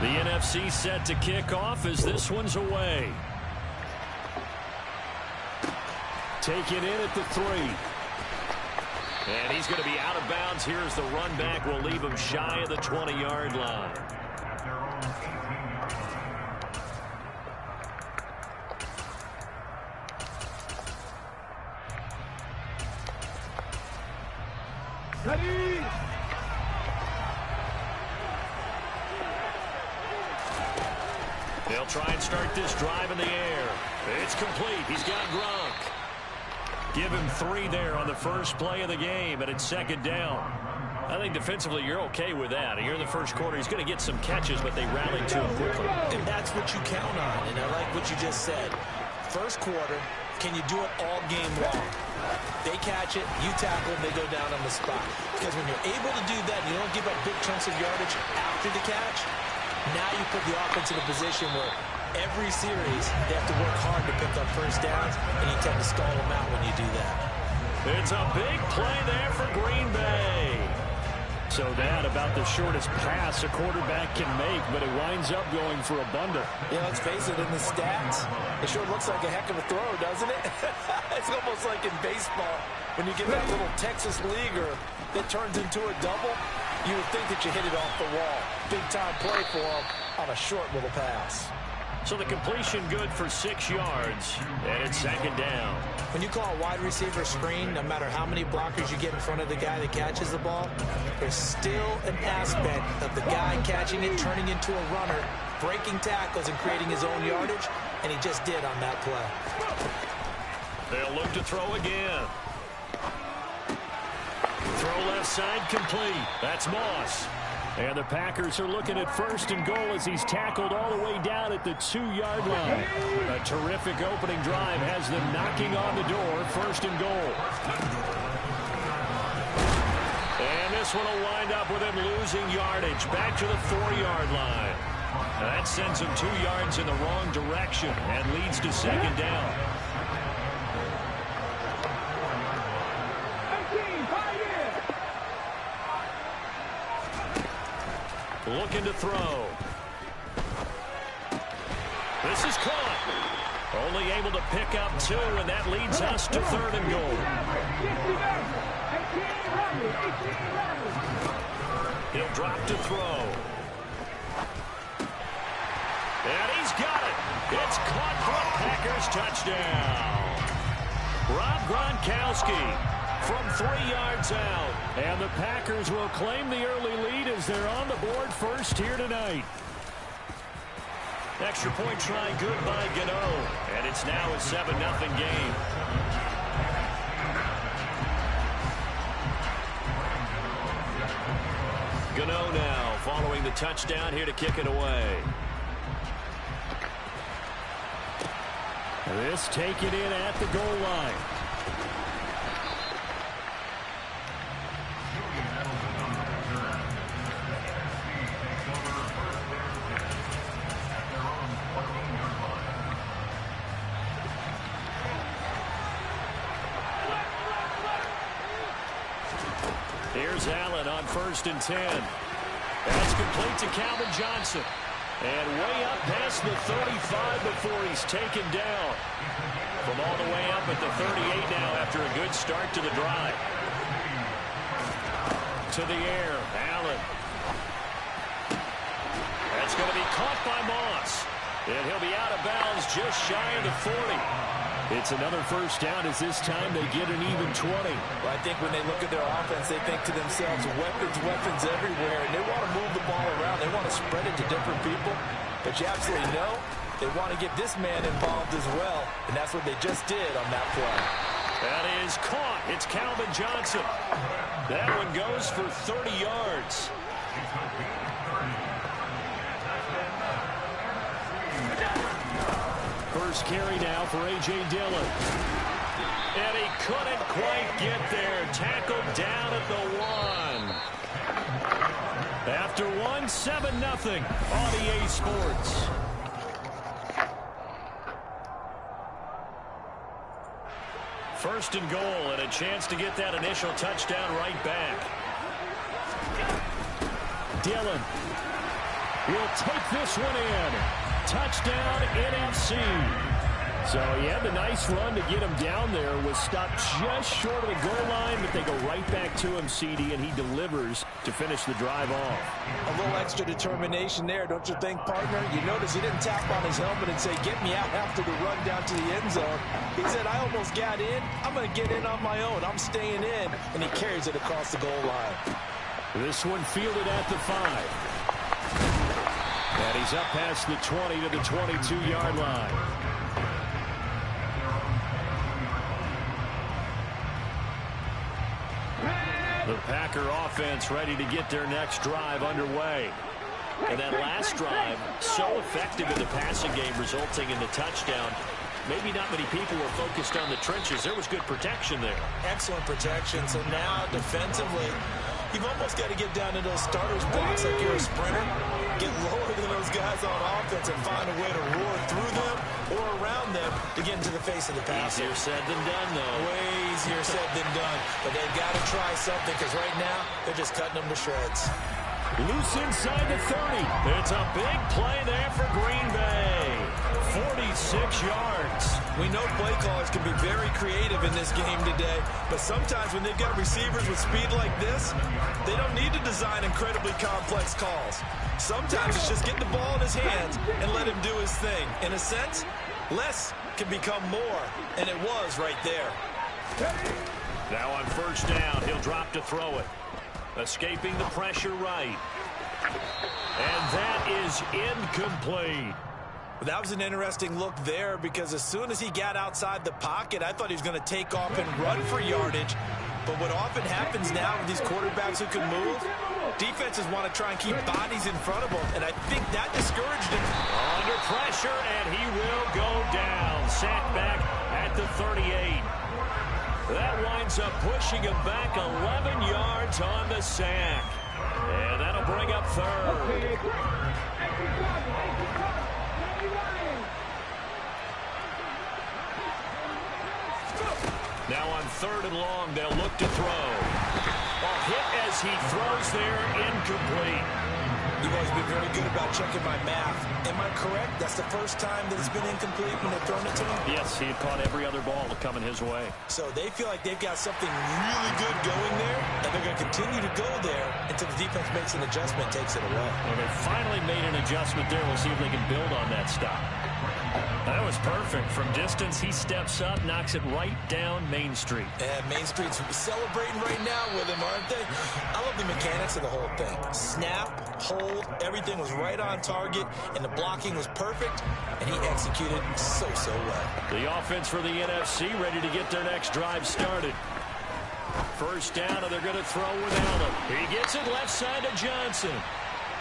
The NFC set to kick off as this one's away. Take it in at the 3. And he's going to be out of bounds. Here's the run back. Will leave him shy of the 20-yard line. Ready? They'll try and start this drive in the air. It's complete. He's got Gronk. Give him 3 there on the first play of the game, and it's second down. I think defensively you're okay with that. Here in the first quarter, he's going to get some catches, but they rallied to him quickly. And that's what you count on, and I like what you just said. First quarter, can you do it all game long? They catch it, you tackle them, they go down on the spot. Because when you're able to do that, and you don't give up big chunks of yardage after the catch, now you put the offense in a position where every series they have to work hard to pick up first downs, and you tend to stall them out when you do that. It's a big play there for Green Bay. So that about the shortest pass a quarterback can make, but it winds up going for a bundle. Yeah, let's face it, in the stats, it sure looks like a heck of a throw, doesn't it? It's almost like in baseball, when you get that little Texas leaguer that turns into a double, you would think that you hit it off the wall. Big time play for him on a short little pass. So the completion good for 6 yards, and it's second down. When you call a wide receiver screen, no matter how many blockers you get in front of the guy that catches the ball, there's still an aspect of the guy catching it, turning into a runner, breaking tackles and creating his own yardage, and he just did on that play. They'll look to throw again. Throw left side complete. That's Moss. And the Packers are looking at first and goal as he's tackled all the way down at the 2-yard line. A terrific opening drive has them knocking on the door. First and goal. And this one will wind up with him losing yardage back to the 4-yard line. That sends him 2 yards in the wrong direction and leads to second down. Looking to throw. This is caught. Only able to pick up 2, and that leads us to third and goal. He'll drop to throw. And he's got it. It's caught for a Packers touchdown. Rob Gronkowski from 3 yards out. And the Packers will claim the early lead as they're on the board first here tonight. Extra point try good by Gano. And it's now a 7-0 game. Gano now following the touchdown here to kick it away. This taken in at the goal line. Here's Allen on 1st and 10. That's complete to Calvin Johnson. And way up past the 35 before he's taken down. From all the way up at the 38 now after a good start to the drive. To the air, Allen. That's going to be caught by Moss. And he'll be out of bounds just shy of the 40. It's another first down as this time they get an even 20. Well, I think when they look at their offense, they think to themselves, weapons everywhere, and they want to move the ball around. They want to spread it to different people. But you absolutely know they want to get this man involved as well, and that's what they just did on that play. That is caught. It's Calvin Johnson. That one goes for 30 yards. First carry now for A.J. Dillon. And he couldn't quite get there. Tackled down at the 1. After 1, 7-0 on EA Sports. First and goal and a chance to get that initial touchdown right back. Dillon. He'll take this one in. Touchdown, NFC. So he had the nice run to get him down there. Was stopped just short of the goal line, but they go right back to him, CD, and he delivers to finish the drive off. A little extra determination there, don't you think, partner? You notice he didn't tap on his helmet and say, get me out after the run down to the end zone. He said, I almost got in. I'm going to get in on my own. I'm staying in. And he carries it across the goal line. This one fielded at the 5. And he's up past the 20 to the 22-yard line. The Packer offense ready to get their next drive underway. And that last drive, so effective in the passing game, resulting in the touchdown. Maybe not many people were focused on the trenches. There was good protection there. Excellent protection. So now, defensively, you've almost got to get down to those starters blocks like you're a sprinter. Get lower than those guys on offense and find a way to roar through them or around them to get into the face of the passer. Easier said than done, though. Way easier said than done. But they've got to try something because right now they're just cutting them to shreds. Loose inside the 30. It's a big play there for Green Bay. 46 yards. We know play callers can be very creative in this game today, but sometimes when they've got receivers with speed like this, they don't need to design incredibly complex calls. Sometimes it's just get the ball in his hands and let him do his thing. In a sense, less can become more, and it was right there. Now on first down, he'll drop to throw it. Escaping the pressure right. And that is incomplete. That was an interesting look there because as soon as he got outside the pocket, I thought he was going to take off and run for yardage. But what often happens now with these quarterbacks who can move, defenses want to try and keep bodies in front of them, and I think that discouraged him. Under pressure, and he will go down. Sacked back at the 38. That winds up pushing him back 11 yards on the sack. And that'll bring up third. Now on third and long, they'll look to throw. A hit as he throws there, incomplete. You've always been very good about checking my math. Am I correct? That's the first time that it's been incomplete when they've thrown it to him? Yes, he had caught every other ball coming his way. So they feel like they've got something really good going there, and they're going to continue to go there until the defense makes an adjustment, takes it away. Well, they finally made an adjustment there. We'll see if they can build on that stop. That was perfect. From distance, he steps up, knocks it right down Main Street. And Main Street's celebrating right now with him, aren't they? I love the mechanics of the whole thing. Snap, hold, everything was right on target, and the blocking was perfect, and he executed so well. The offense for the NFC ready to get their next drive started. First down, and they're going to throw with Allen. He gets it left side to Johnson.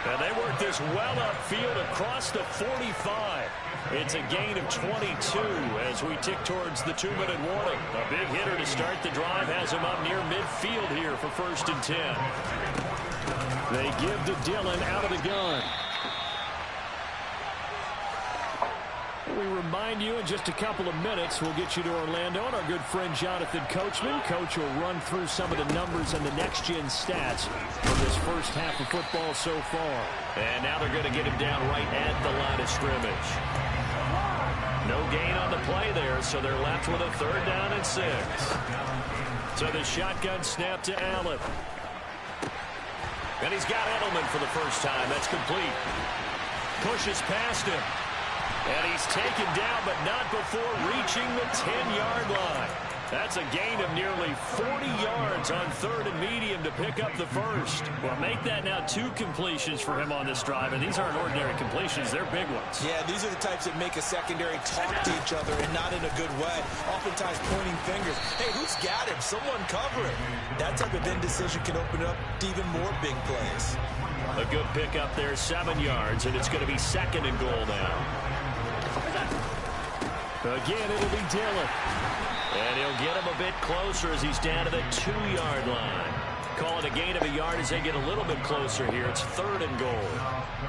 And they work this well upfield across the 45. It's a gain of 22 as we tick towards the 2-minute warning. A big hitter to start the drive has him up near midfield here for 1st and 10. They give to Dillon out of the gun. We remind you in just a couple of minutes, we'll get you to Orlando and our good friend Jonathan Coachman. Coach will run through some of the numbers and the next-gen stats for this first half of football so far. And now they're going to get him down right at the line of scrimmage. No gain on the play there, so they're left with a 3rd down and 6. So the shotgun snap to Allen. And he's got Edelman for the first time. That's complete. Pushes past him. And he's taken down, but not before reaching the 10-yard line. That's a gain of nearly 40 yards on 3rd and medium to pick up the first. Well, make that now 2 completions for him on this drive, and these aren't ordinary completions. They're big ones. Yeah, these are the types that make a secondary talk to each other and not in a good way. Oftentimes pointing fingers. Hey, who's got him? Someone cover it. That type of indecision can open up to even more big plays. A good pickup there, 7 yards, and it's going to be 2nd and goal now. Again, it'll be Dillon. And he'll get him a bit closer as he's down to the 2-yard line. Call it a gain of a yard as they get a little bit closer here. It's 3rd and goal.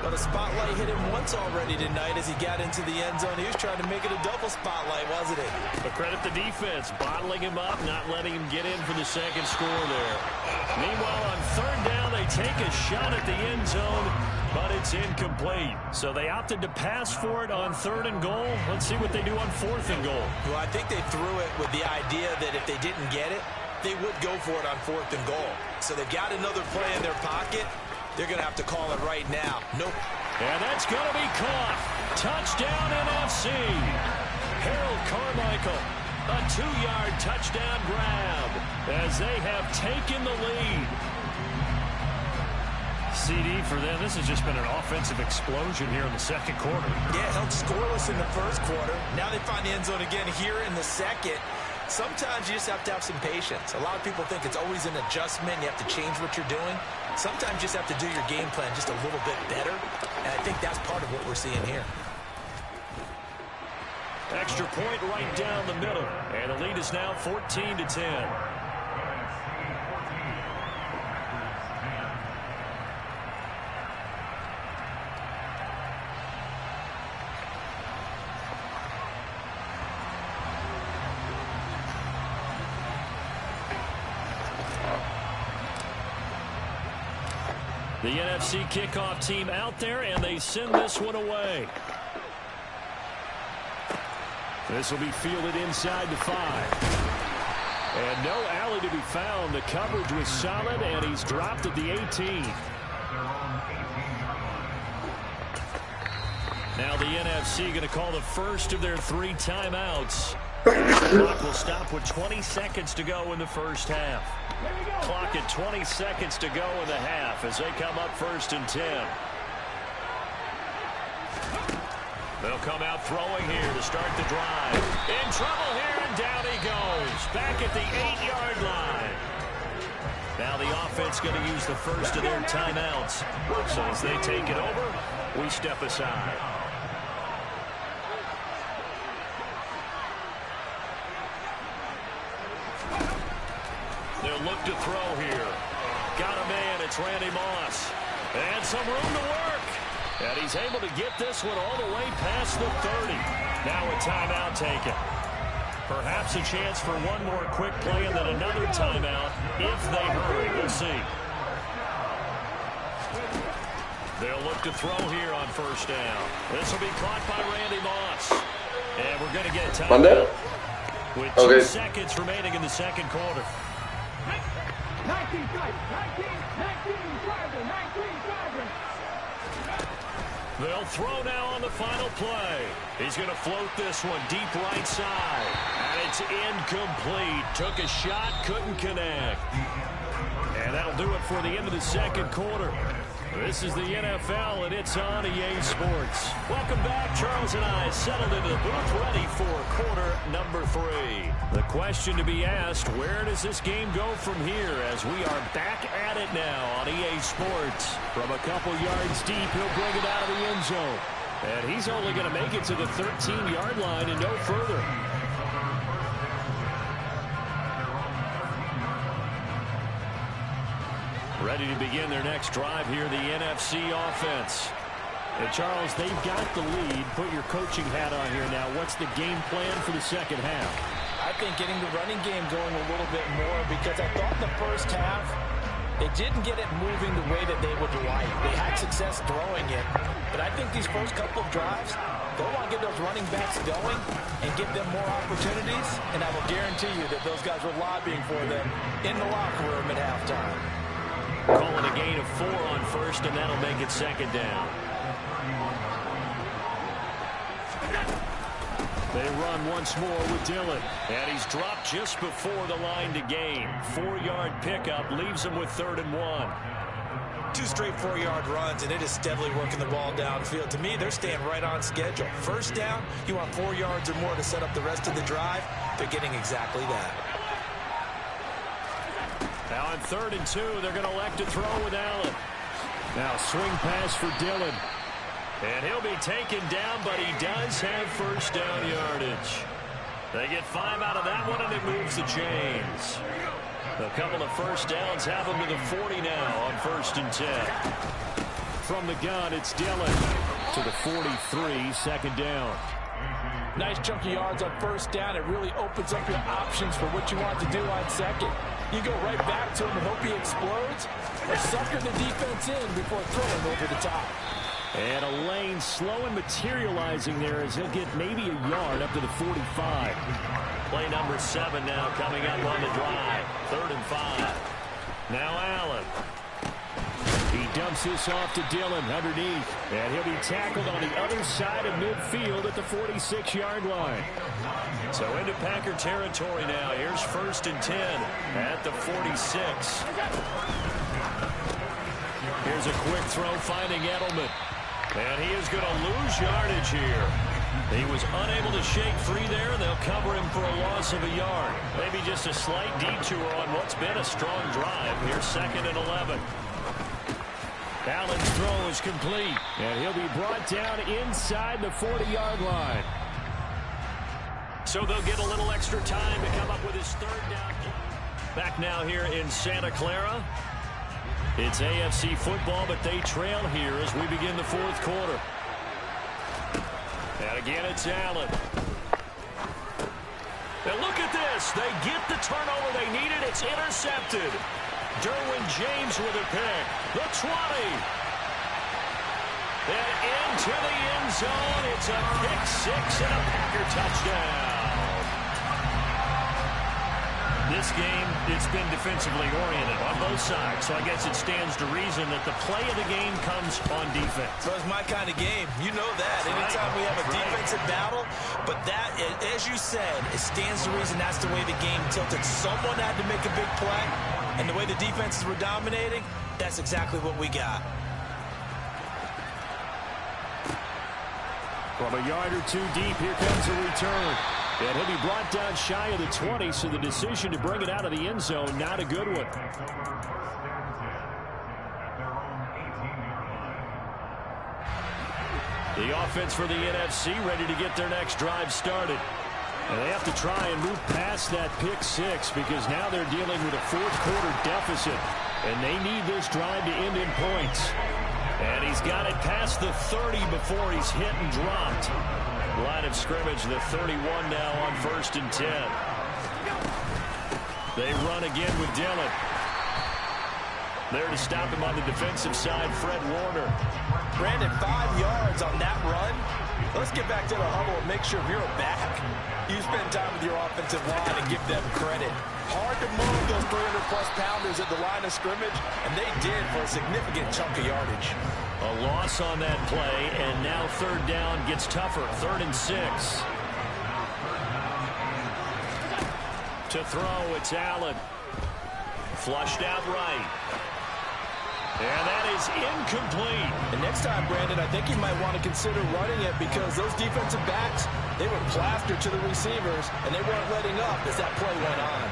But a spotlight hit him once already tonight as he got into the end zone. He was trying to make it a double spotlight, wasn't it? But credit the defense, bottling him up, not letting him get in for the 2nd score there. Meanwhile, on 3rd down, they take a shot at the end zone, but it's it's incomplete. So they opted to pass for it on 3rd and goal. Let's see what they do on 4th and goal. Well, I think they threw it with the idea that if they didn't get it, they would go for it on 4th and goal. So they've got another play in their pocket. They're going to have to call it right now. Nope. And that's going to be caught. Touchdown NFC. Harold Carmichael, a 2-yard touchdown grab as they have taken the lead. CD for them. This has just been an offensive explosion here in the 2nd quarter. Yeah, held scoreless in the 1st quarter. Now they find the end zone again here in the 2nd. Sometimes you just have to have some patience. A lot of people think it's always an adjustment. You have to change what you're doing. Sometimes you just have to do your game plan just a little bit better. And I think that's part of what we're seeing here. Extra point right down the middle. And the lead is now 14-10. The NFC kickoff team out there, and they send this one away. This will be fielded inside the 5. And no alley to be found. The coverage was solid, and he's dropped at the 18. Now the NFC going to call the first of their 3 timeouts. The clock will stop with 20 seconds to go in the first half. Clock at 20 seconds to go in the half as they come up 1st and 10. They'll come out throwing here to start the drive. In trouble here, and down he goes. Back at the 8-yard line. Now the offense going to use the first of their timeouts. So as they take it over, we step aside. They'll look to throw here. Got a man. It's Randy Moss. And some room to work. And he's able to get this one all the way past the 30. Now a timeout taken. Perhaps a chance for one more quick play and then another timeout if they hurry. We'll see. They'll look to throw here on 1st down. This will be caught by Randy Moss. And we're going to get a timeout with 2 seconds remaining in the 2nd quarter. 19 driver. They'll throw now on the final play. He's going to float this one deep right side. And it's incomplete. Took a shot, couldn't connect. And that'll do it for the end of the 2nd quarter. This is the NFL, and it's on EA Sports. Welcome back. Charles and I settled into the booth, ready for quarter number 3. The question to be asked, where does this game go from here as we are back at it now on EA Sports? From a couple yards deep, he'll bring it out of the end zone. And he's only going to make it to the 13-yard line and no further. Ready to begin their next drive here, the NFC offense. And Charles, they've got the lead. Put your coaching hat on here now. What's the game plan for the 2nd half? I think getting the running game going a little bit more, because I thought in the 1st half, they didn't get it moving the way that they would like. They had success throwing it. But I think these first couple of drives, they'll want to get those running backs going and give them more opportunities. And I will guarantee you that those guys were lobbying for them in the locker room at halftime. Calling a gain of 4 on 1st, and that'll make it 2nd down. They run once more with Dillon. And he's dropped just before the line to gain. 4-yard pickup leaves him with 3rd and 1. 2 straight 4-yard runs, and it is steadily working the ball downfield. To me, they're staying right on schedule. 1st down, you want 4 yards or more to set up the rest of the drive. They're getting exactly that. Now on 3rd and 2, they're going to elect to throw with Allen. Now swing pass for Dillon. And he'll be taken down, but he does have 1st down yardage. They get 5 out of that one, and it moves the chains. A couple of 1st downs have them to the 40 now on 1st and 10. From the gun, it's Dillon to the 43, 2nd down. Nice chunky yards on 1st down. It really opens up your options for what you want to do on 2nd. You go right back to him and hope he explodes, or sucker the defense in before throwing over the top. And a lane slow and materializing there as he'll get maybe a yard up to the 45. Play number 7 now coming up on the drive. 3rd and 5. Now Allen. He dumps this off to Dillon underneath. And he'll be tackled on the other side of midfield at the 46-yard line. So into Packer territory now. Here's 1st and 10 at the 46. Here's a quick throw finding Edelman. And he is going to lose yardage here. He was unable to shake free there, and they'll cover him for a loss of a yard. Maybe just a slight detour on what's been a strong drive. Here's 2nd and 11. Allen's throw is complete, and he'll be brought down inside the 40-yard line. So they'll get a little extra time to come up with his 3rd down. Back now here in Santa Clara. It's AFC football, but they trail here as we begin the 4th quarter. And again, it's Allen. And look at this. They get the turnover they needed. It's intercepted. Derwin James with a pick. The 20. And into the end zone. It's a pick 6 and a Packer touchdown. This game, it's been defensively oriented on both sides, so I guess it stands to reason that the play of the game comes on defense. So it's my kind of game. You know that. Anytime we have a defensive battle, but that, as you said, it stands to reason that's the way the game tilted. Someone had to make a big play, and the way the defenses were dominating, that's exactly what we got. From a yard or two deep, here comes a return. And he'll be brought down shy of the 20, so the decision to bring it out of the end zone, not a good one. The offense for the NFC ready to get their next drive started. And they have to try and move past that pick 6 because now they're dealing with a 4th quarter deficit. And they need this drive to end in points. And he's got it past the 30 before he's hit and dropped. Line of scrimmage, the 31 now on 1st and 10. They run again with Dillon. There to stop him on the defensive side, Fred Warner. Brandon, 5 yards on that run. Let's get back to the huddle and make sure if you're a back, you spend time with your offensive line and give them credit. Hard to move those 300-plus pounders at the line of scrimmage, and they did for a significant chunk of yardage. A loss on that play, and now 3rd down gets tougher. 3rd and 6. To throw, it's Allen. Flushed out right. And that is incomplete. And next time, Brandon, I think you might want to consider running it because those defensive backs, they were plastered to the receivers, and they weren't letting up as that play went on.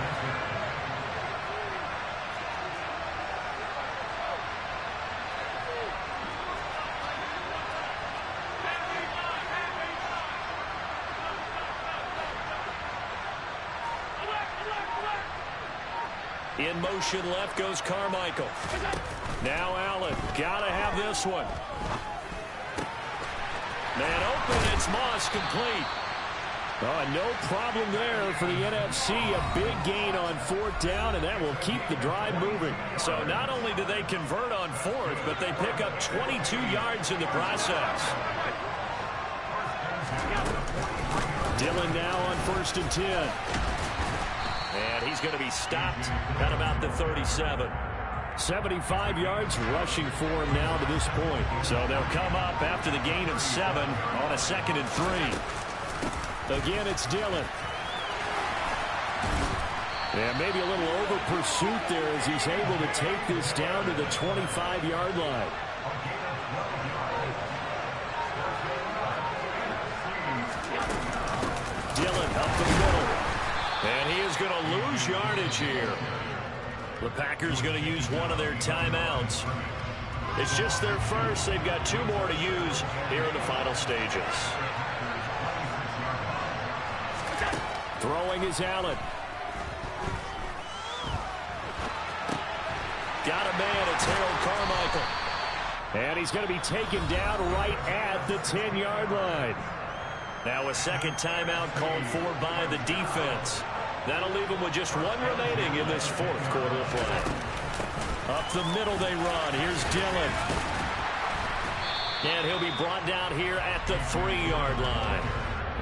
In motion left goes Carmichael. Now Allen. Gotta have this one. Man open. It's Moss complete. Oh, no problem there for the NFC. A big gain on 4th down, and that will keep the drive moving. So not only do they convert on 4th, but they pick up 22 yards in the process. Dillon now on 1st and 10. And he's going to be stopped at about the 37. 75 yards rushing for him now to this point. So they'll come up after the gain of 7 on a 2nd and 3. Again, it's Dillon. And maybe a little over pursuit there as he's able to take this down to the 25-yard line. Dillon up the middle. And he is going to lose yardage here. The Packers going to use one of their timeouts. It's just their first. They've got 2 more to use here in the final stages. Throwing is Allen. Got a man. It's Harold Carmichael. And he's going to be taken down right at the 10-yard line. Now a second timeout called for by the defense. That'll leave them with just 1 remaining in this 4th quarter of play. Up the middle they run. Here's Dillon. And he'll be brought down here at the 3-yard line.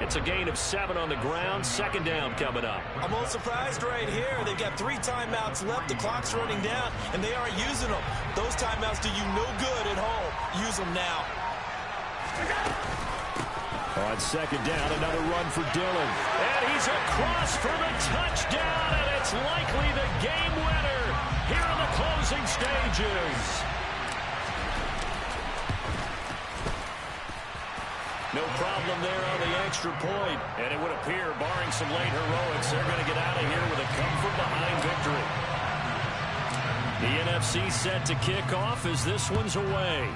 It's a gain of 7 on the ground. Second down coming up. I'm a little surprised right here. They've got 3 timeouts left. The clock's running down, and they aren't using them. Those timeouts do you no good at home. Use them now. On second down, another run for Dillon. And he's across for the touchdown, and it's likely the game winner here in the closing stages. No problem there on the extra point. And it would appear, barring some late heroics, they're going to get out of here with a come-from-behind victory. The NFC set to kick off as this one's away.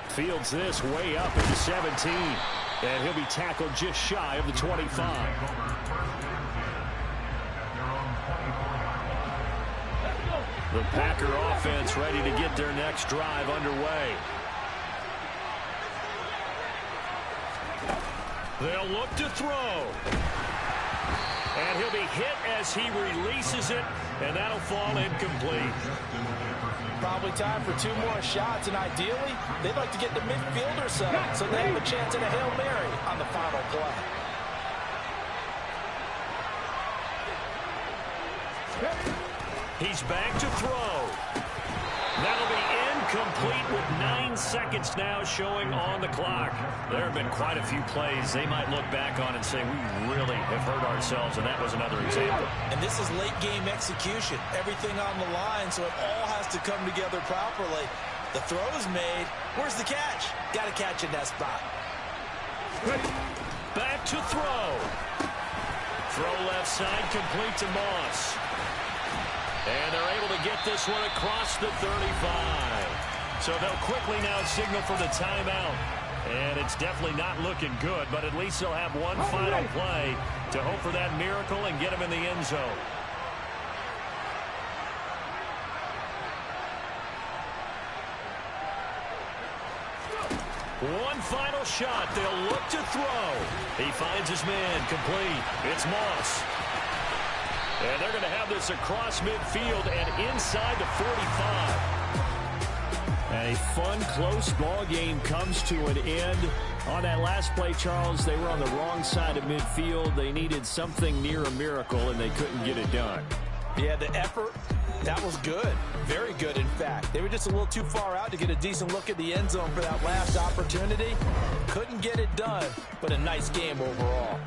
Fields this way up into 17. And he'll be tackled just shy of the 25. The Packer offense ready to get their next drive underway. They'll look to throw. And he'll be hit as he releases it, and that'll fall incomplete. Probably time for 2 more shots, and ideally, they'd like to get the midfielder set so they have a chance at a Hail Mary on the final play. He's back to throw. That'll be incomplete with 9 seconds now showing on the clock. There have been quite a few plays they might look back on and say, we really have hurt ourselves, and that was another example. And this is late-game execution. Everything on the line, so it all has to come together properly. The throw's made. Where's the catch? Got to catch in that spot. Back to throw. Throw left side, complete to Moss. And they're able to get this one across the 35. So they'll quickly now signal for the timeout. And it's definitely not looking good, but at least they'll have one final play to hope for that miracle and get him in the end zone. One final shot. They'll look to throw. He finds his man complete. It's Moss. And they're going to have this across midfield and inside the 45. And a fun, close ball game comes to an end. On that last play, Charles, they were on the wrong side of midfield. They needed something near a miracle, and they couldn't get it done. Yeah, the effort, that was good. Very good, in fact. They were just a little too far out to get a decent look at the end zone for that last opportunity. Couldn't get it done, but a nice game overall.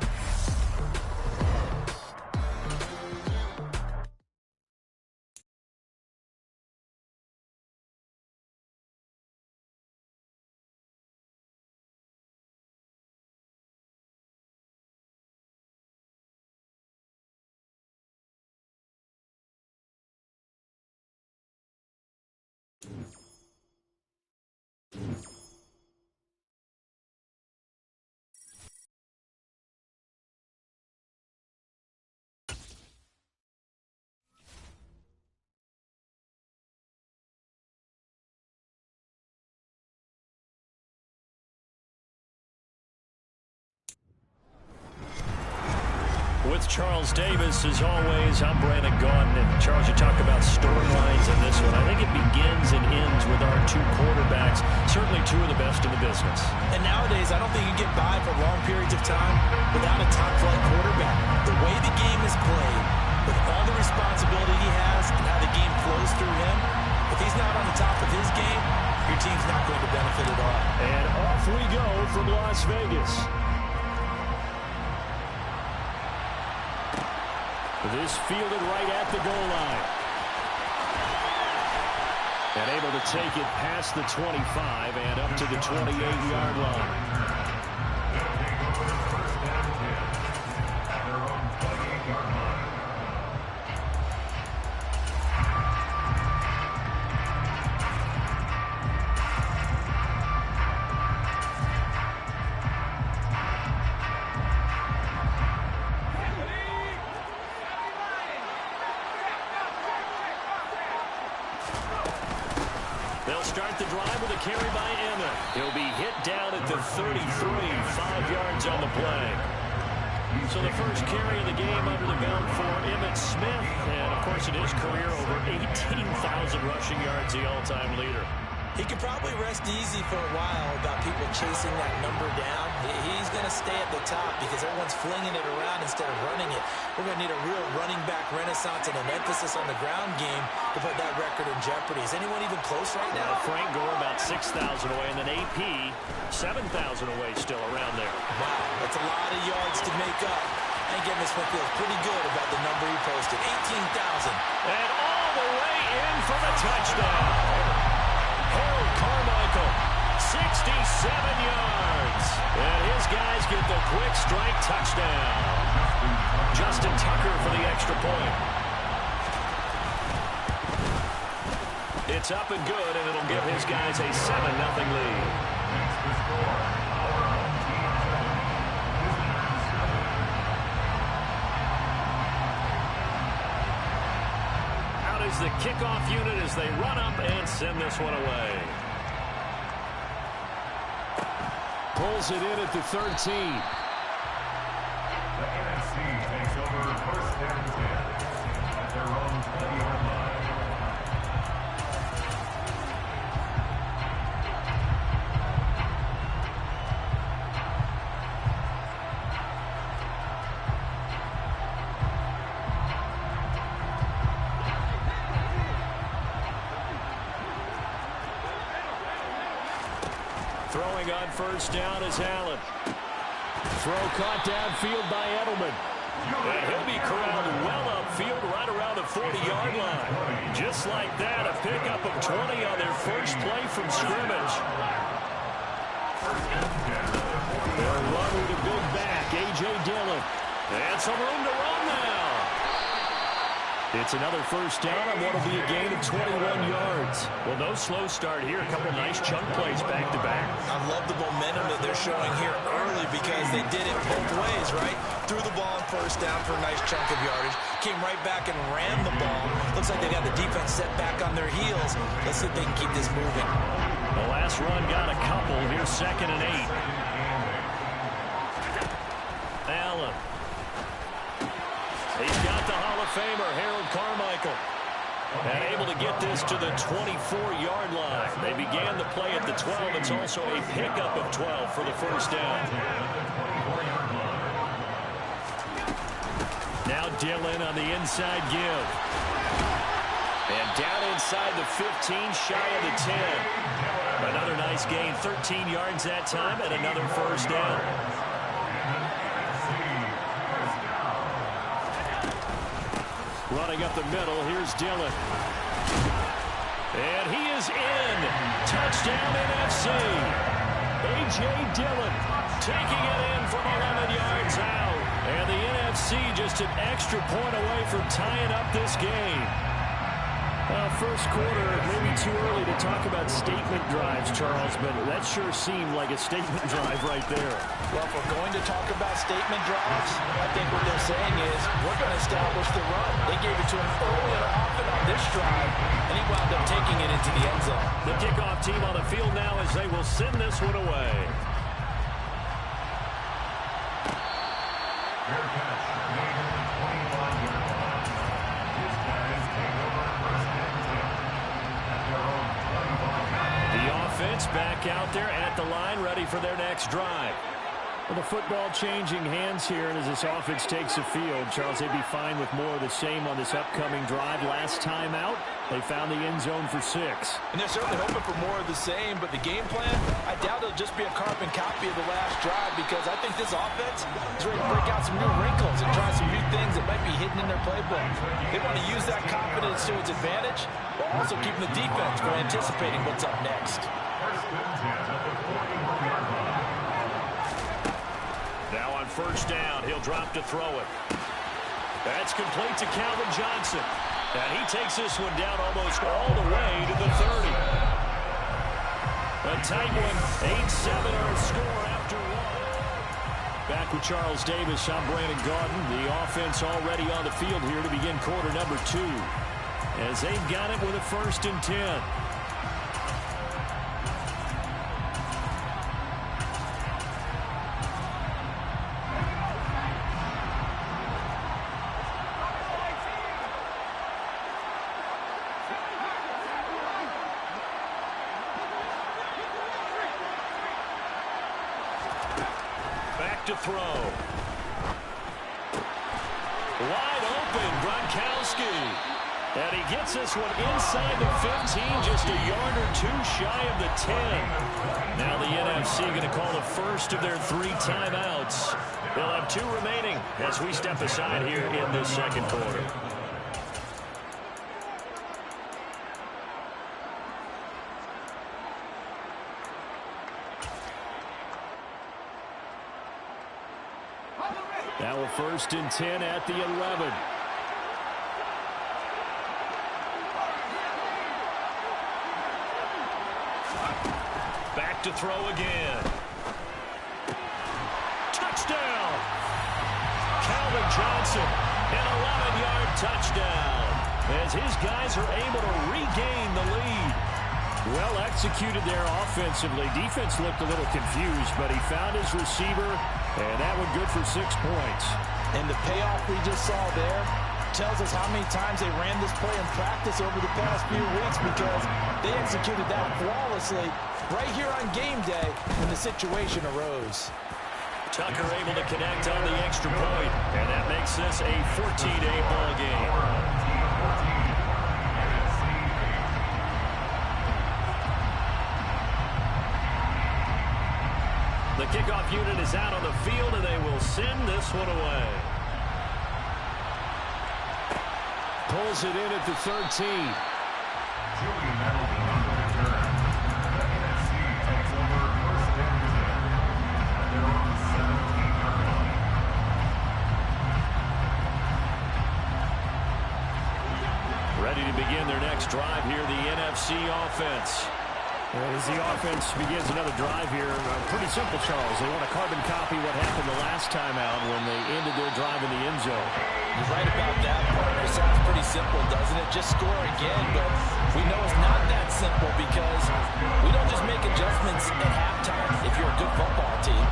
With Charles Davis, as always, I'm Brandon Gaudin. And Charles, you talk about storylines in this one. I think it begins and ends with our 2 quarterbacks, certainly 2 of the best in the business. And nowadays, I don't think you can get by for long periods of time without a top-flight quarterback. The way the game is played, with all the responsibility he has and how the game flows through him, if he's not on the top of his game, your team's not going to benefit at all. And off we go from Las Vegas. This fielded right at the goal line. And able to take it past the 25 and up to the 28-yard line. They'll start the drive with a carry by Emmett. He'll be hit down at the 33, 5 yards on the play. So the first carry of the game under the belt for Emmitt Smith. And, of course, in his career, over 18,000 rushing yards, the all-time leader. He could probably rest easy for a while about people chasing that number down. He's going to stay at the top because everyone's flinging it around instead of running it. We're going to need a real running back renaissance and an emphasis on the ground game to put that record in jeopardy. Is anyone even close right now? Frank Gore about 6,000 away, and then AP 7,000 away still around there. Wow, that's a lot of yards to make up. I think Emmitt Smith feels pretty good about the number he posted, 18,000. And all the way in for the touchdown. Harold Carmichael, 67 yards. And his guys get the quick strike touchdown. Justin Tucker for the extra point. It's up and good, and it'll give his guys a 7-0 lead. Out is the kickoff unit as they run up and send this one away. Pulls it in at the 13. The NFC takes over first and 10 at their own 20-yard line. Throwing on first down is Allen. Throw caught downfield by Edelman. And he'll be corralled well upfield right around the 40-yard line. Just like that, a pickup of 20 on their first play from scrimmage. They'll run with a big back, A.J. Dillon. And some room to run now. It's another first down on what will be a gain of 21 yards. Well, no slow start here. A couple nice chunk plays back-to-back. I love the momentum that they're showing here early because they did it both ways, right? Threw the ball on first down for a nice chunk of yardage. Came right back and ran the ball. Looks like they got the defense set back on their heels. Let's see if they can keep this moving. The last run got a couple. Here's 2nd and 8. Allen. He's got the Hall of Famer, Harold Carmichael. And able to get this to the 24-yard line. They began the play at the 12. It's also a pickup of 12 for the first down. Now Dillon on the inside give. And down inside the 15, shy of the 10. Another nice gain, 13 yards that time, and another first down. Running up the middle, here's Dillon. And he is in. Touchdown NFC. A.J. Dillon taking it in from 11 yards out. And the NFC just an extra point away from tying up this game. First quarter, maybe too early to talk about statement drives, Charles, but that sure seemed like a statement drive right there. Well, if we're going to talk about statement drives, I think what they're saying is we're going to establish the run. They gave it to him earlier often on this drive, and he wound up taking it into the end zone. The kickoff team on the field now as they will send this one away. Back out there at the line, ready for their next drive. Well, the football changing hands here, and as this offense takes the field, Charles, they'd be fine with more of the same on this upcoming drive. Last time out, they found the end zone for 6. And they're certainly hoping for more of the same, but the game plan, I doubt it'll just be a carbon copy of the last drive because I think this offense is ready to break out some new wrinkles and try some new things that might be hidden in their playbook. They want to use that confidence to its advantage while also keeping the defense from anticipating what's up next. Now on first down, he'll drop to throw it. That's complete to Calvin Johnson. And he takes this one down almost all the way to the 30. A tight one, 8-7 our score after one. Back with Charles Davis, I'm Brandon Gaudin. The offense already on the field here to begin quarter number 2. As they've got it with a 1st and 10. Back to throw. Wide open, Gronkowski. And he gets this one inside the 15, just a yard or two shy of the 10. Now the NFC going to call the first of their 3 timeouts. They'll have 2 remaining as we step aside here in this second quarter. Now a 1st and 10 at the 11. Back to throw again. Touchdown! Calvin Johnson, an 11-yard touchdown, as his guys are able to regain the lead. Well executed there offensively. Defense looked a little confused, but he found his receiver, and that one good for 6 points. And the payoff we just saw there tells us how many times they ran this play in practice over the past few weeks, because they executed that flawlessly right here on game day when the situation arose. Tucker able to connect on the extra point, and that makes this a 14-8 ball game. The kickoff unit is out on the field, and they will send this one away. Pulls it in at the 13. Julian Edelman on the return. The NFC takes over 1st and 10 at their own 17-yard line. Ready to begin their next drive here, the NFC offense. As the offense begins another drive here, pretty simple, Charles. They want to carbon copy what happened the last time out when they ended their drive in the end zone. You're right about that, partner. It sounds pretty simple, doesn't it? Just score again, but we know it's not that simple, because we don't just make adjustments at halftime if you're a good football team.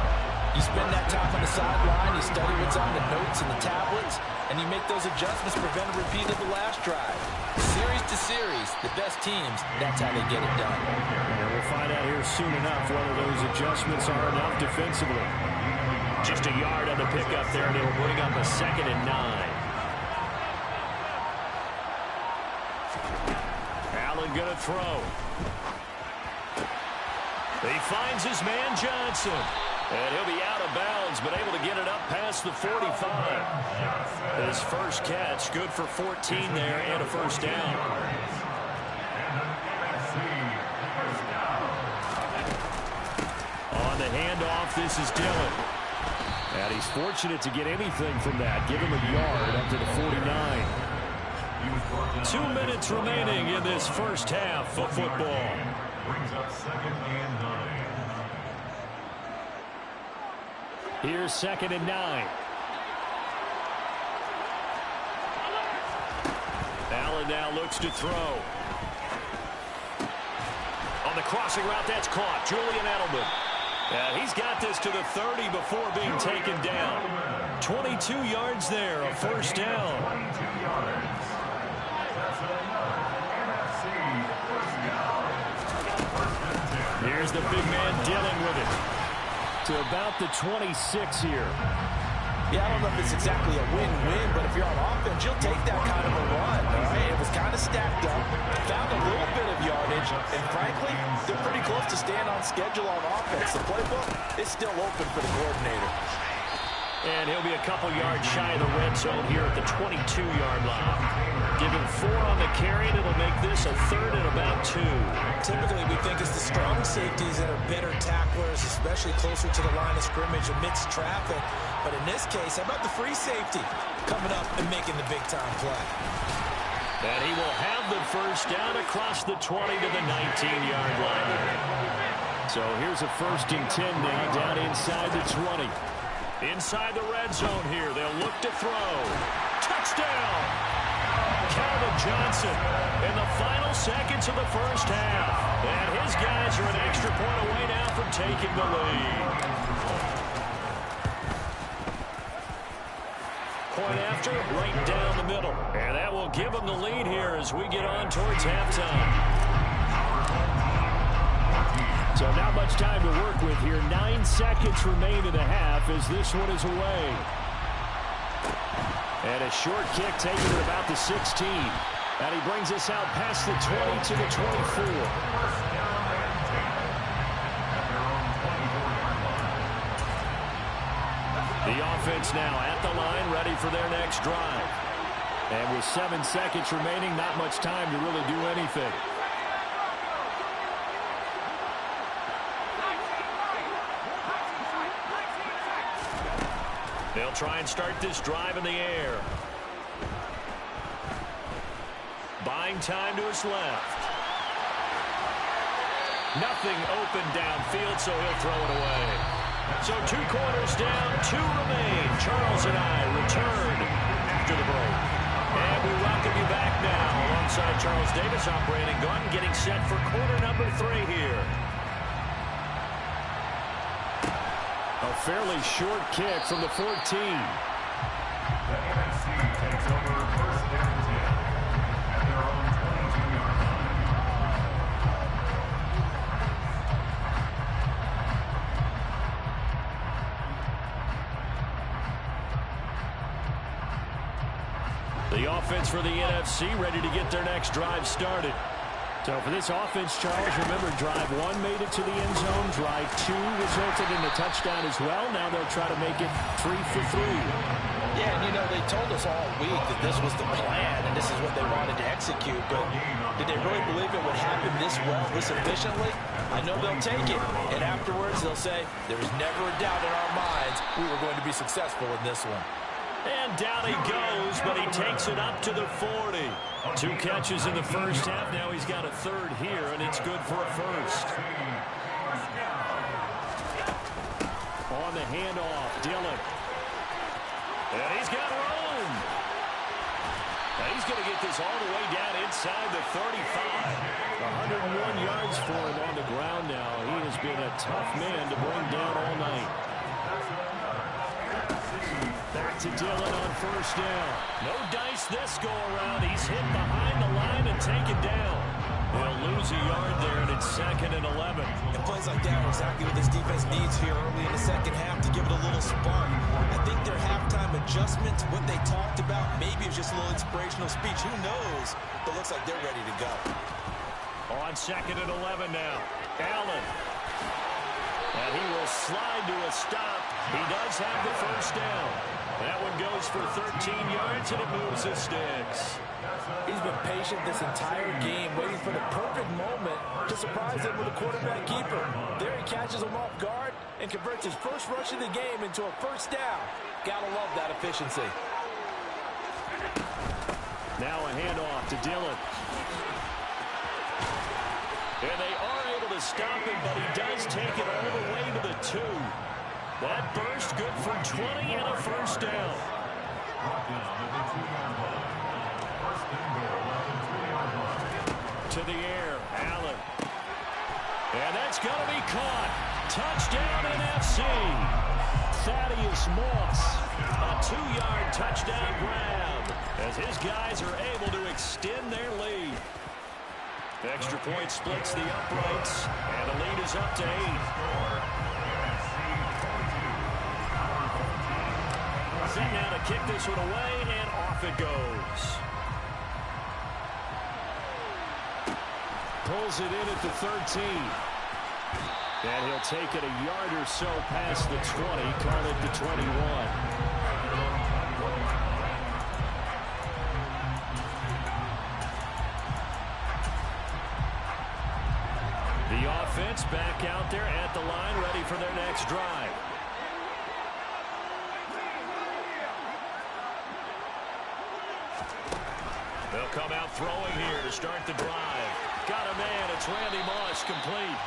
You spend that time on the sideline, you study what's on the notes and the tablets, and you make those adjustments to prevent a repeat of the last drive. Series to series, the best teams, that's how they get it done. And we'll find out here soon enough whether those adjustments are enough defensively. Just a yard on the pickup there, and it'll bring up a 2nd and 9. Allen going to throw. He finds his man Johnson. And he'll be out of bounds, but able to get it up past the 45. His first catch, good for 14 there, and a 1st down. On the handoff, this is Dillon. And he's fortunate to get anything from that. Give him a yard up to the 49. 2 minutes remaining in this first half of football. Brings up 2nd and 9. Here's 2nd and 9. Allen now looks to throw. On the crossing route, that's caught. Julian Edelman. He's got this to the 30 before being taken down. 22 yards there, a 1st down. 22 yards. That's another NFC 1st down. 1st and 10. Here's the big man Dillon with it. To about the 26 here. Yeah, I don't know if it's exactly a win-win, but if you're on offense, you'll take that kind of a run. All right? It was kind of stacked up, found a little bit of yardage, and frankly, they're pretty close to staying on schedule on offense. The playbook is still open for the coordinator. And he'll be a couple yards shy of the red zone here at the 22-yard line. Give him 4 on the carry, and it'll make this a 3rd and about 2. Typically, we think it's the strong safeties that are better tacklers, especially closer to the line of scrimmage amidst traffic. But in this case, how about the free safety coming up and making the big-time play? And he will have the 1st down across the 20 to the 19-yard line. So here's a 1st and 10 now, down inside the 20. Inside the red zone here, they'll look to throw. Touchdown! Calvin Johnson in the final seconds of the first half. And his guys are an extra point away now from taking the lead. Point after, right down the middle. And that will give them the lead here as we get on towards halftime. So not much time to work with here. 9 seconds remain in the half as this one is away. And a short kick taken at about the 16. And he brings us out past the 20 to the 24. The offense now at the line, ready for their next drive. And with 7 seconds remaining, not much time to really do anything. They'll try and start this drive in the air. Buying time to his left. Nothing open downfield, so he'll throw it away. So 2 quarters down, 2 remain. Charles and I return after the break. And we welcome you back now alongside Charles Davis, operating gun, getting set for quarter number 3 here. A fairly short kick from the 14. The NFC takes over first down 10 at their own 22-yard line. The offense for the NFC ready to get their next drive started. So for this offense, Charles, remember, drive 1 made it to the end zone. Drive 2 resulted in a touchdown as well. Now they'll try to make it 3 for 3. Yeah, and you know, they told us all week that this was the plan and this is what they wanted to execute. But did they really believe it would happen this well, this efficiently? I know they'll take it. And afterwards, they'll say, there was never a doubt in our minds we were going to be successful in this one. And down he goes, but he takes it up to the 40. 2 catches in the first half. Now he's got a 3rd here, and it's good for a first. On the handoff, Dillon. And he's got room. And he's going to get this all the way down inside the 35. 101 yards for him on the ground now. He has been a tough man to bring down all night. Back to Dillon on first down. No dice this go-around. He's hit behind the line and taken down. They'll lose a yard there, and it's 2nd and 11. And plays like that are exactly what this defense needs here early in the second half to give it a little spark. I think their halftime adjustments, what they talked about, maybe it's just a little inspirational speech. Who knows? But looks like they're ready to go. On 2nd and 11 now. Allen. And he will slide to a stop. He does have the first down. That one goes for 13 yards, and it moves his sticks. He's been patient this entire game, waiting for the perfect moment to surprise him with a quarterback keeper. There he catches him off guard and converts his first rush of the game into a first down. Gotta love that efficiency. Now a handoff to Dillon. And they are able to stop him, but he does take it all the way to the 2. That burst good for 20 and a first down. To the air, Allen. And that's going to be caught. Touchdown NFC. Thaddeus Moss. A 2-yard touchdown grab as his guys are able to extend their lead. Extra point splits the uprights, and the lead is up to 8. Set now to kick this one away, and off it goes. Pulls it in at the 13. And he'll take it a yard or so past the 20, call it the 21. The offense back out there at the line, ready for their next drive. They'll come out throwing here to start the drive. Got a man. It's Randy Moss, complete.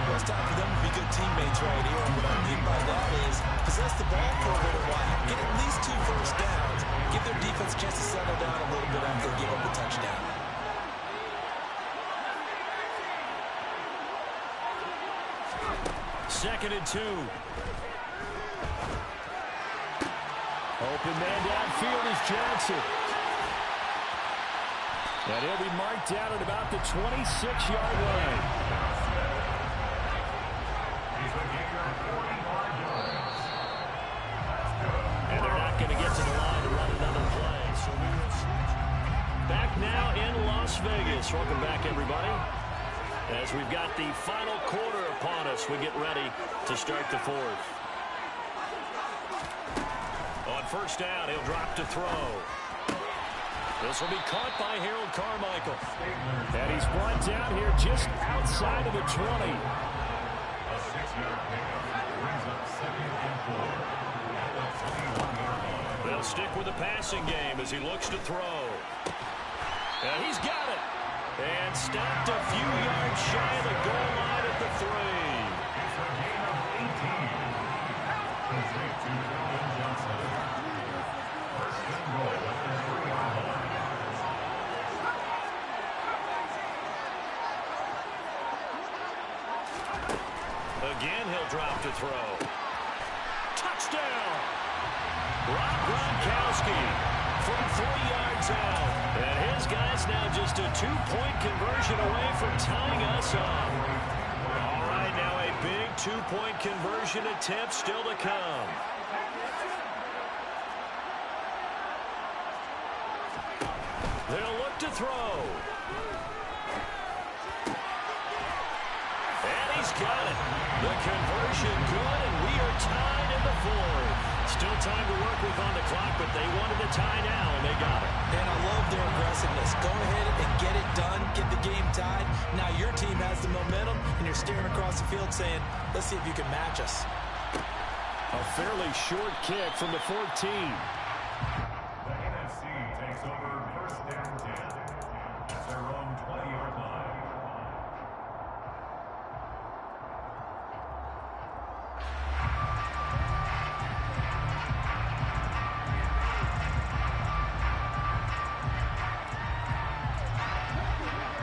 Well, it's time for them to be good teammates right here. What I mean by that is possess the ball for a little while, get at least 2 first downs, give their defense a chance to settle down a little bit after they give up a touchdown. 2nd and 2. Open man downfield is Johnson. And he'll be marked down at about the 26-yard line. everybody. As we've got the final quarter upon us, we get ready to start the fourth. On first down, he'll drop to throw. This will be caught by Harold Carmichael. And he's brought down here just outside of the 20. A 6-yard pickup brings up 2nd and 4 at the 21-yard line. They'll stick with the passing game as he looks to throw. And he's got it. And stopped a few yards shy of the goal line at the 3. It's a gain of 18. Complete to Calvin Johnson. First and goal at the 3-yard line. Again, he'll drop to throw. Touchdown! Rob Gronkowski from 3 yards out. And his guy's now just a 2-point conversion away from tying us up. All right, now a big 2-point conversion attempt still to come. They'll look to throw. And he's got it. The conversion good, and we are tied in the fourth. Still time to work with on the clock, but they wanted to tie now, and they got it. And I love their aggressiveness. Go ahead and get it done, get the game tied. Now your team has the momentum, and you're staring across the field saying, let's see if you can match us. A fairly short kick from the 14. The NFC takes over first down 10 at their own 20-yard line.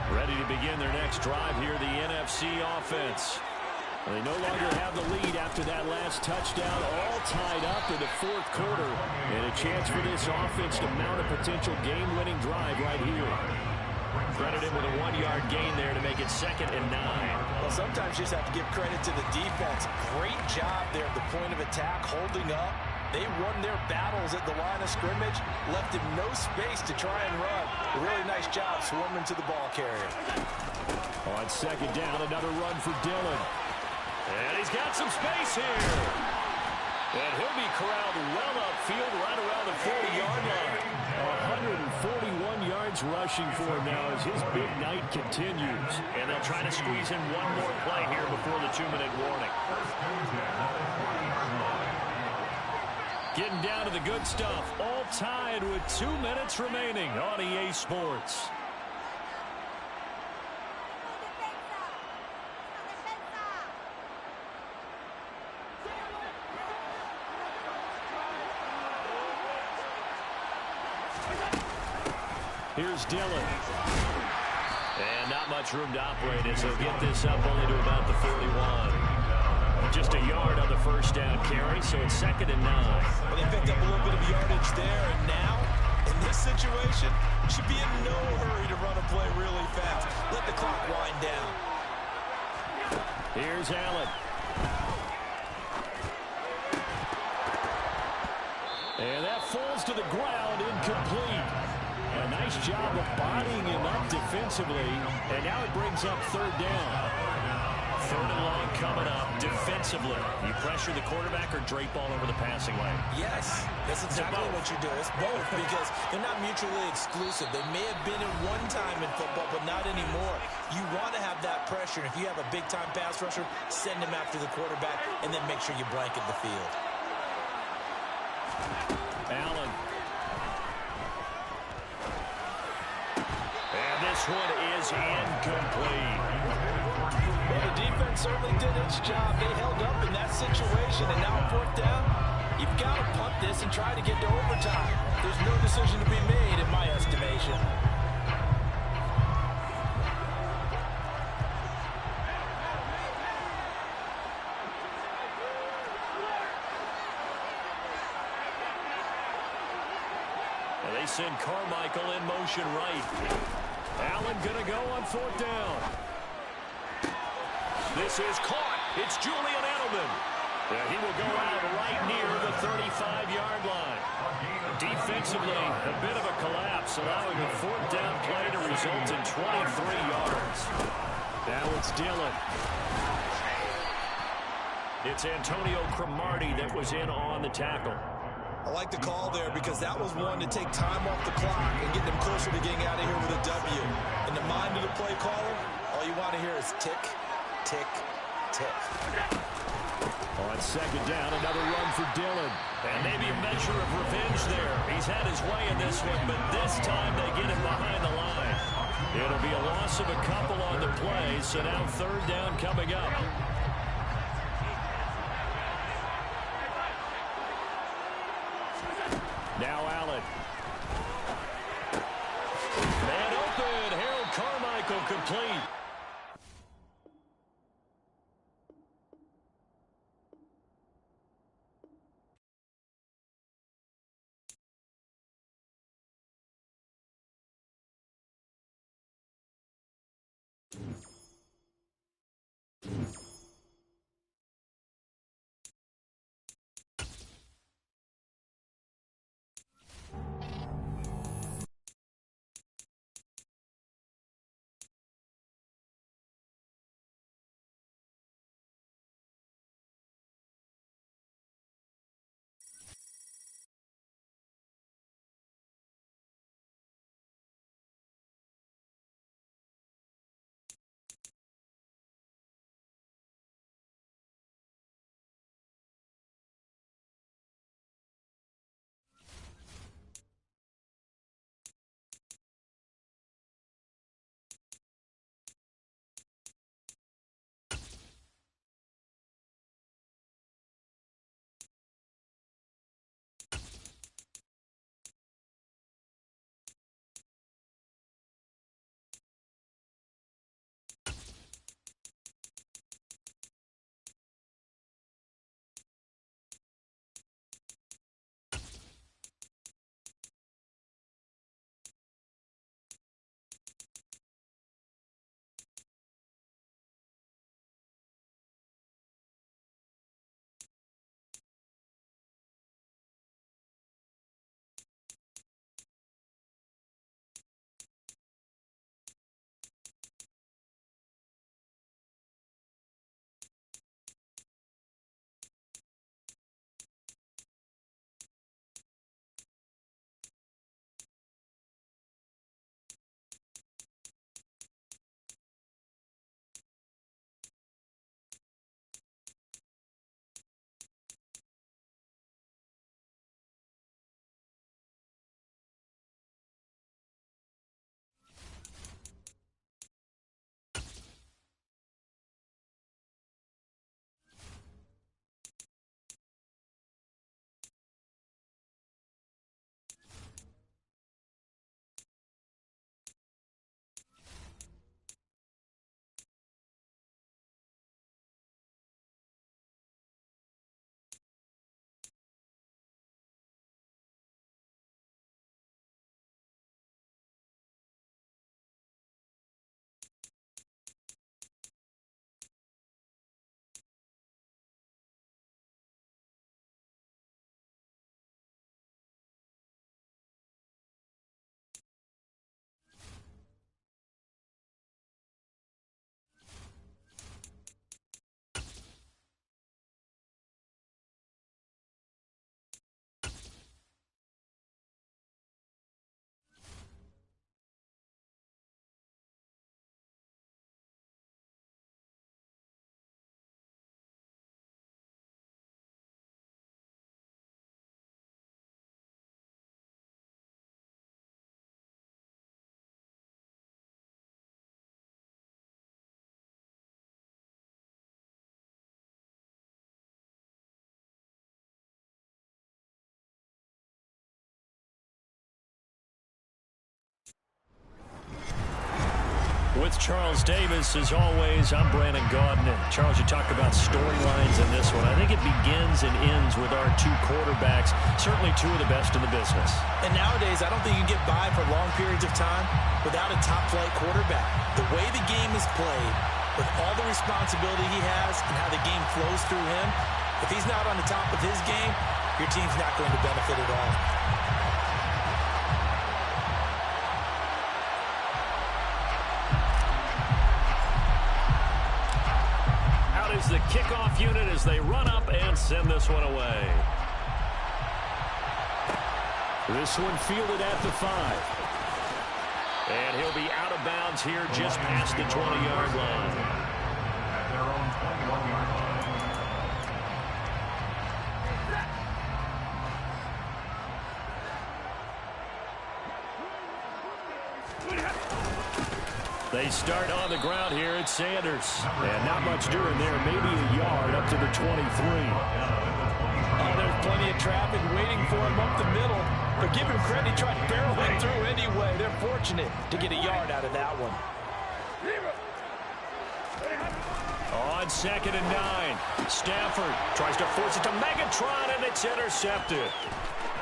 Ready to begin their next drive here, the NFC offense. They no longer have the lead after that last touchdown, all tied up in the fourth quarter. And a chance for this offense to mount a potential game-winning drive right here. Credited with a 1-yard gain there to make it 2nd and 9. Well, sometimes you just have to give credit to the defense. Great job there at the point of attack, holding up. They won their battles at the line of scrimmage, left him no space to try and run. A really nice job swarming to the ball carrier. On 2nd down, another run for Dillon. And he's got some space here. And he'll be corralled well upfield right around the 40-yard line. 141 yards rushing for him now as his big night continues. And they'll try to squeeze in one more play here before the 2-minute warning. Getting down to the good stuff. All tied with 2 minutes remaining on EA Sports. Here's Dillon. And not much room to operate as he'll get this up only to about the 41. Just a yard on the first down carry, so it's 2nd and 9. Well, they picked up a little bit of yardage there, and now, in this situation, should be in no hurry to run a play really fast. Let the clock wind down. Here's Allen. And that falls to the ground, incomplete. A nice job of bodying him up defensively, and now it brings up 3rd down. 3rd and long coming up defensively. You pressure the quarterback or drape all over the passing lane? Yes, that's exactly what you do. It's both because they're not mutually exclusive. They may have been at one time in football, but not anymore. You want to have that pressure. If you have a big-time pass rusher, send him after the quarterback, and then make sure you blanket the field. Allen. And this one is incomplete. Well, the defense certainly did its job. They held up in that situation, and now 4th down, you've got to punt this and try to get to overtime. There's no decision to be made in my estimation. And they send Carmichael in motion right. Allen going to go on 4th down. This is caught. It's Julian Edelman. Yeah, he will go out right near the 35-yard line. Defensively, a bit of a collapse, allowing a fourth down play to result in 23 yards. Now it's Dillon. It's Antonio Cromartie that was in on the tackle. I like the call there because that was one to take time off the clock and get them closer to getting out of here with a W. In the mind of the play caller, all you want to hear is tick, tick, tick. On second down, another run for Dillon. And maybe a measure of revenge there. He's had his way in this one, but this time they get him behind the line. It'll be a loss of a couple on the play, so now third down coming up. Now Allen. Man open. Harold Carmichael complete. With Charles Davis, as always, I'm Brandon Gaudin. Charles, you talk about storylines in this one. I think it begins and ends with our two quarterbacks, certainly two of the best in the business. And nowadays, I don't think you can get by for long periods of time without a top-flight quarterback. The way the game is played, with all the responsibility he has and how the game flows through him, If he's not on the top of his game, your team's not going to benefit at all. Out is the kickoff unit as they run up and send this one away. This one fielded at the 5. And he'll be out of bounds here just past the 20-yard line. At their own 21-yard line. They start on the ground here at Sanders. And not much doing there. Maybe a yard up to the 23. Oh, there's plenty of traffic waiting for him up the middle. But give him credit, he tried barreling through anyway. They're fortunate to get a yard out of that one. On 2nd and 9, Stafford tries to force it to Megatron, and it's intercepted.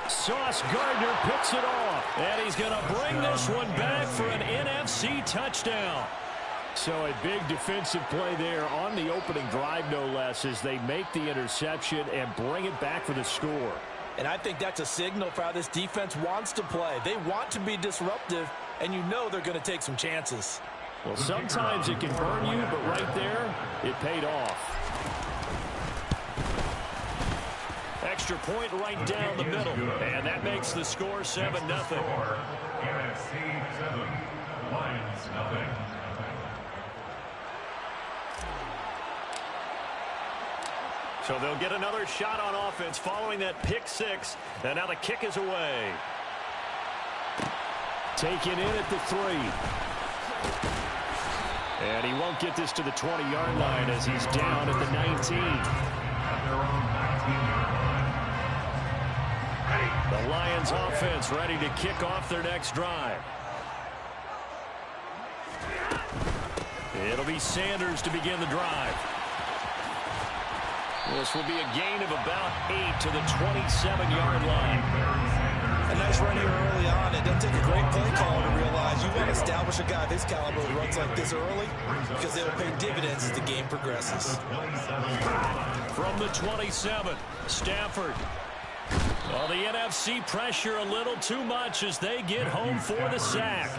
Sauce Gardner picks it off, and he's going to bring this one back for an NFC touchdown. So a big defensive play there on the opening drive, no less, as they make the interception and bring it back for the score. And I think that's a signal for how this defense wants to play. They want to be disruptive, and you know they're going to take some chances. Well, sometimes it can burn you, but right there, it paid off. Extra point right down the middle, and that makes the score 7-0. NFC 7, Lions 0. So they'll get another shot on offense following that pick 6, and now the kick is away. Taken in at the 3. And he won't get this to the 20-yard line as he's down at the 19. At their own 19-yard line. The Lions offense ready to kick off their next drive. It'll be Sanders to begin the drive. This will be a gain of about 8 to the 27-yard line. A nice run here early on. It doesn't take a great play caller to realize you want to establish a guy of his caliber who runs like this early because they will pay dividends as the game progresses. From the 27, Stafford. Well, the NFC pressure a little too much as they get home for the sack.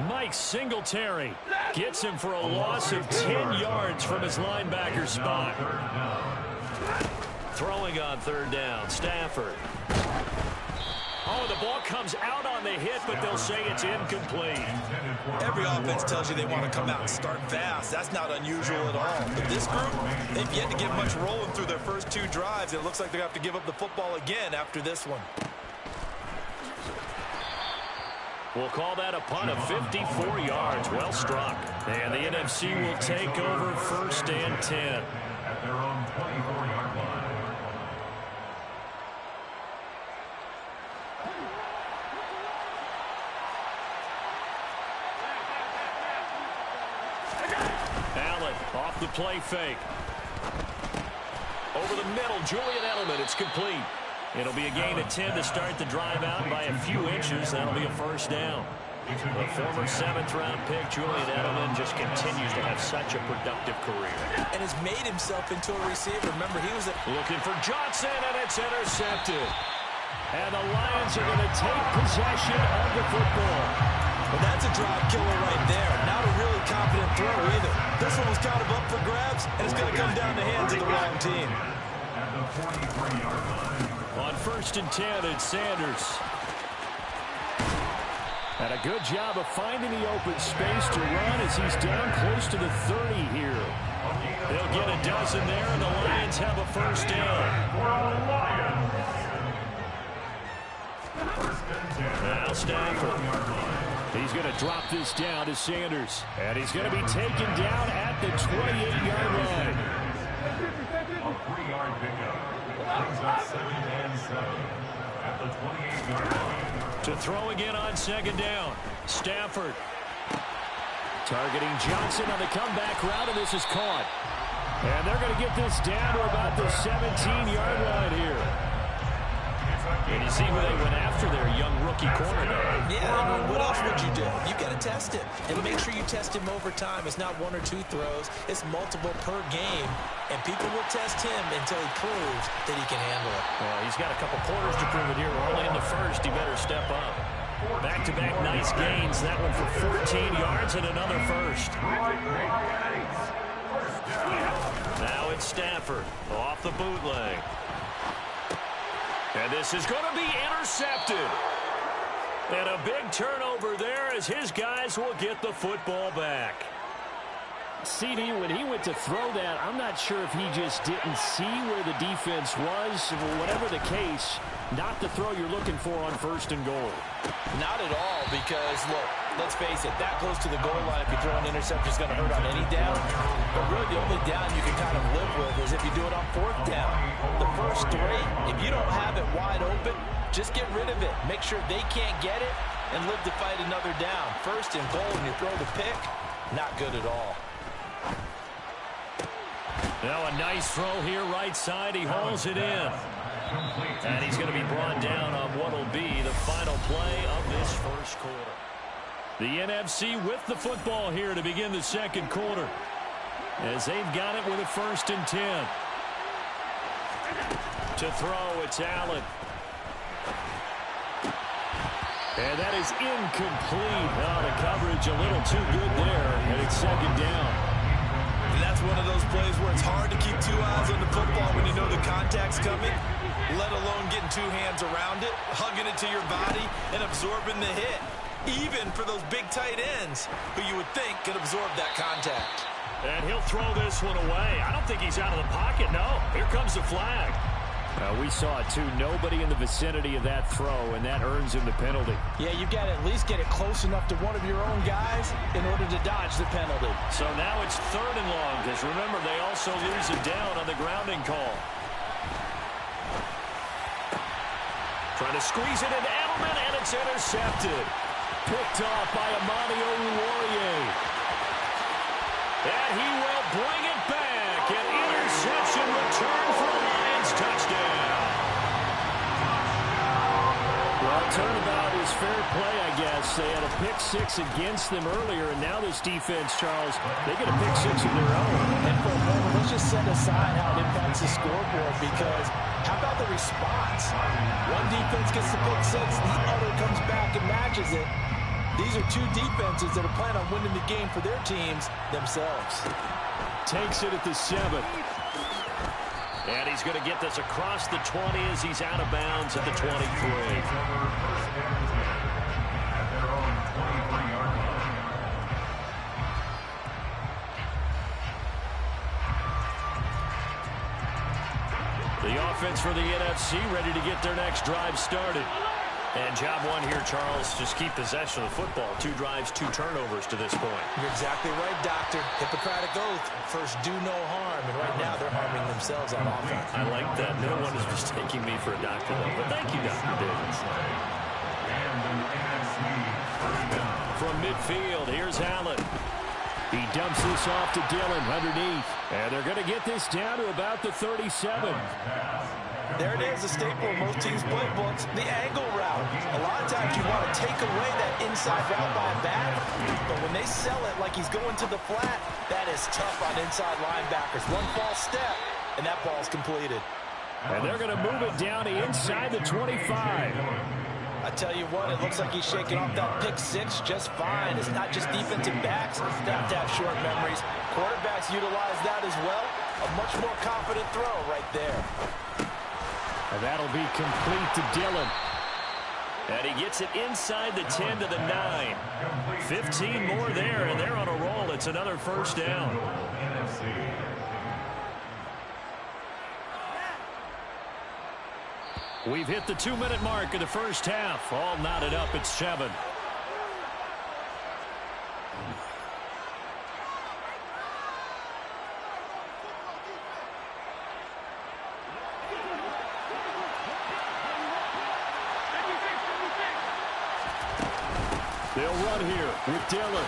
Mike Singletary gets him for a loss of 10 yards from his linebacker spot. Throwing on 3rd down, Stafford. Oh, the ball comes out on the hit, but they'll say it's incomplete. Every offense tells you they want to come out and start fast. That's not unusual at all. But this group, they've yet to get much rolling through their first 2 drives. It looks like they're going to have to give up the football again after this one. We'll call that a punt of 54 yards. Well struck. And the NFC will take over 1st and 10. At their own 24-yard line. Allen off the play fake. Over the middle, Julian Edelman. It's complete. It'll be a gain of 10 to start the drive out by a few inches. That'll be a 1st down. The former 7th-round pick, Julian Edelman, just continues to have such a productive career. And has made himself into a receiver. Remember, he was looking for Johnson, and it's intercepted. And the Lions are going to take possession of the football. Well, that's a drive killer right there. Not a really confident throw either. This one was kind of up for grabs, and it's going to come down the hands of the wrong team. At the 43-yard line. On 1st and 10, it's Sanders. And a good job of finding the open space to run as he's down close to the 30 here. They'll get a dozen there, and the Lions have a 1st down. Now Stafford. He's going to drop this down to Sanders. And he's going to be taken down at the 28-yard line. A 3-yard pickup. Brings up 2nd and 7 at the 28-yard line. To throw again on 2nd down. Stafford. Targeting Johnson on the comeback route, and this is caught. And they're going to get this down to about the 17-yard line here. And you see who they went after their young rookie corner now. Yeah, I mean, what else would you do? You got to test it. And make sure you test him over time. It's not 1 or 2 throws. It's multiple per game. And people will test him until he proves that he can handle it. Well, he's got a couple quarters to prove it here. We're only in the first. He better step up. Back-to-back nice gains. That one for 14 yards and another first. Now it's Stafford off the bootleg. And this is going to be intercepted. And a big turnover there as his guys will get the football back. CD, when he went to throw that, I'm not sure if he just didn't see where the defense was. Whatever the case, not the throw you're looking for on 1st and goal. Not at all, because, look, let's face it, that close to the goal line, if you throw an interception, is going to hurt on any down. But really, the only down you can kind of live with is if you do it on 4th down. The first 3, if you don't have it wide open, just get rid of it. Make sure they can't get it and live to fight another down. 1st and goal, and you throw the pick, not good at all. Now a nice throw here right side. He hauls it in. And he's going to be brought down on what will be the final play of this first quarter. The NFC with the football here to begin the second quarter, as they've got it with a 1st and 10. To throw, it's Allen. And that is incomplete. Oh, the coverage a little too good there, and it's 2nd down. And that's one of those plays where it's hard to keep 2 eyes on the football when you know the contact's coming, let alone getting 2 hands around it, hugging it to your body, and absorbing the hit. Even for those big tight ends who you would think could absorb that contact. And he'll throw this one away. I don't think he's out of the pocket, no. Here comes the flag. We saw it, too. Nobody in the vicinity of that throw, and that earns him the penalty. Yeah, you've got to at least get it close enough to one of your own guys in order to dodge the penalty. So now it's 3rd and long, because remember, they also lose it down on the grounding call. Trying to squeeze it into Edelman, and it's intercepted. Picked off by Amani Oruwariye. And he will bring it back. An interception return for a Lions touchdown. Well, turnabout is fair play, I guess. They had a pick-6 against them earlier, and now this defense, Charles, they get a pick-6 of their own. And for a moment, let's just set aside how it impacts the scoreboard, because how about the response? One defense gets the pick-6, the other comes back and matches it. These are 2 defenses that are planning on winning the game for their teams themselves. Takes it at the 7th. And he's going to get this across the 20 as he's out of bounds at the 23. The offense for the NFC ready to get their next drive started. And job 1 here, Charles, just keep possession of the football. 2 drives, 2 turnovers to this point. You're exactly right, Doctor. Hippocratic oath. First, do no harm. And right now, they're harming themselves on offense. I like that. No one is mistaking me for a doctor, though. But thank you, Dr. Davis. From midfield, here's Allen. He dumps this off to Dillon underneath. And they're going to get this down to about the 37. There it is, a staple of most teams' playbooks, the angle route. A lot of times you want to take away that inside route by a back, but when they sell it like he's going to the flat, that is tough on inside linebackers. One false step, and that ball's completed. And they're going to move it down to inside the 25. I tell you what, it looks like he's shaking off that pick-6 just fine. It's not just defensive backs that have short memories. Quarterbacks utilize that as well. A much more confident throw right there. And that'll be complete to Dillon. And he gets it inside the 10 to the 9. 15 more there, and they're on a roll. It's another 1st down. We've hit the 2-minute mark of the first half. All knotted up at 7. They'll run here with Dillon.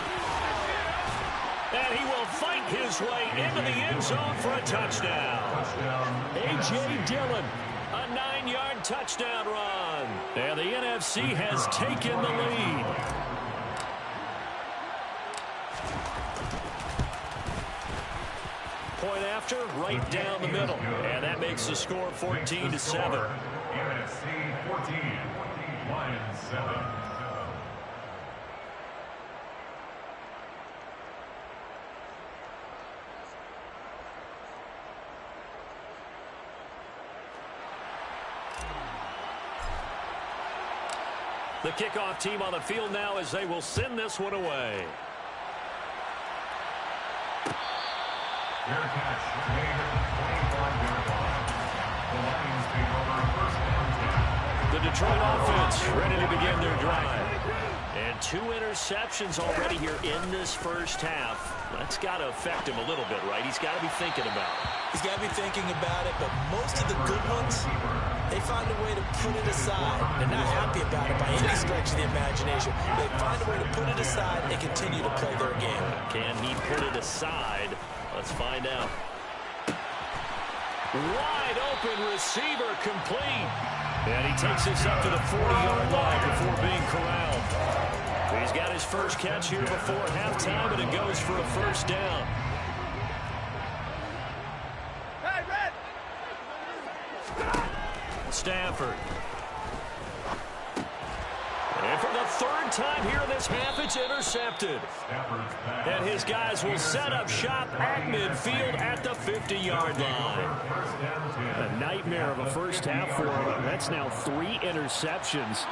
And he will fight his way into the end zone for a touchdown. A.J. Dillon A 9-yard touchdown run. And the NFC has taken the lead. Point after, right down the middle. And that makes the score 14-7. NFC 14, Lions 7. The kickoff team on the field now as they will send this one away. Fair catch made at the 25-yard line. The Lions take over a first down. The Detroit offense ready to begin their drive. And 2 interceptions already here in this first half. That's got to affect him a little bit, right? He's got to be thinking about it. He's got to be thinking about it, but most of the good ones, they find a way to put it aside. They're not happy about it by any stretch of the imagination. They find a way to put it aside and continue to play their game. Can he put it aside? Let's find out. Wide open receiver complete. And he takes this up to the 40-yard line before being corralled. He's got his first catch here before halftime, and it goes for a first down. Hey, Red! Stafford. And for the 3rd time here in this half, it's intercepted. And his guys will set up shop at midfield at the 50-yard line. A nightmare of a first half for him. That's now 3 interceptions.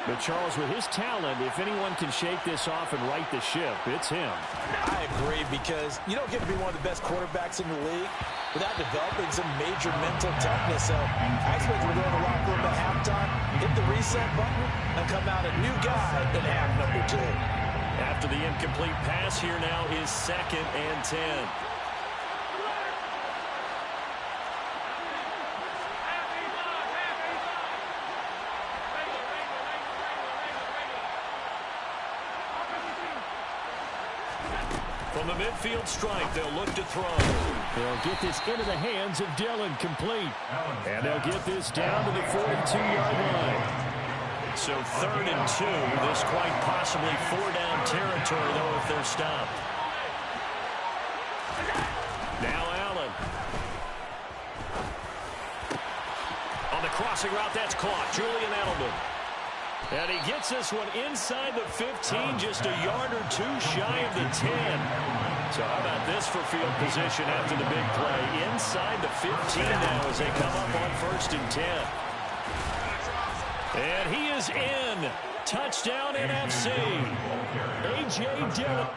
But, Charles, with his talent, if anyone can shake this off and right the ship, it's him. I agree, because you don't get to be one of the best quarterbacks in the league without developing some major mental toughness. So I expect him to go in the locker room at halftime, hit the reset button, and come out a new guy in half number 2. After the incomplete pass, here now is 2nd and 10. From the midfield strike, they'll look to throw. They'll get this into the hands of Dillon, complete. And they'll get this down to the 42-yard line. So 3rd and 2. This quite possibly 4-down territory, though, if they're stopped. Now Allen. On the crossing route, that's caught. Julian Edelman. And he gets this one inside the 15, just a yard or 2 shy of the 10. So how about this for field position after the big play? Inside the 15 now as they come up on 1st and 10. And he is in. Touchdown NFC. A.J. Dillon.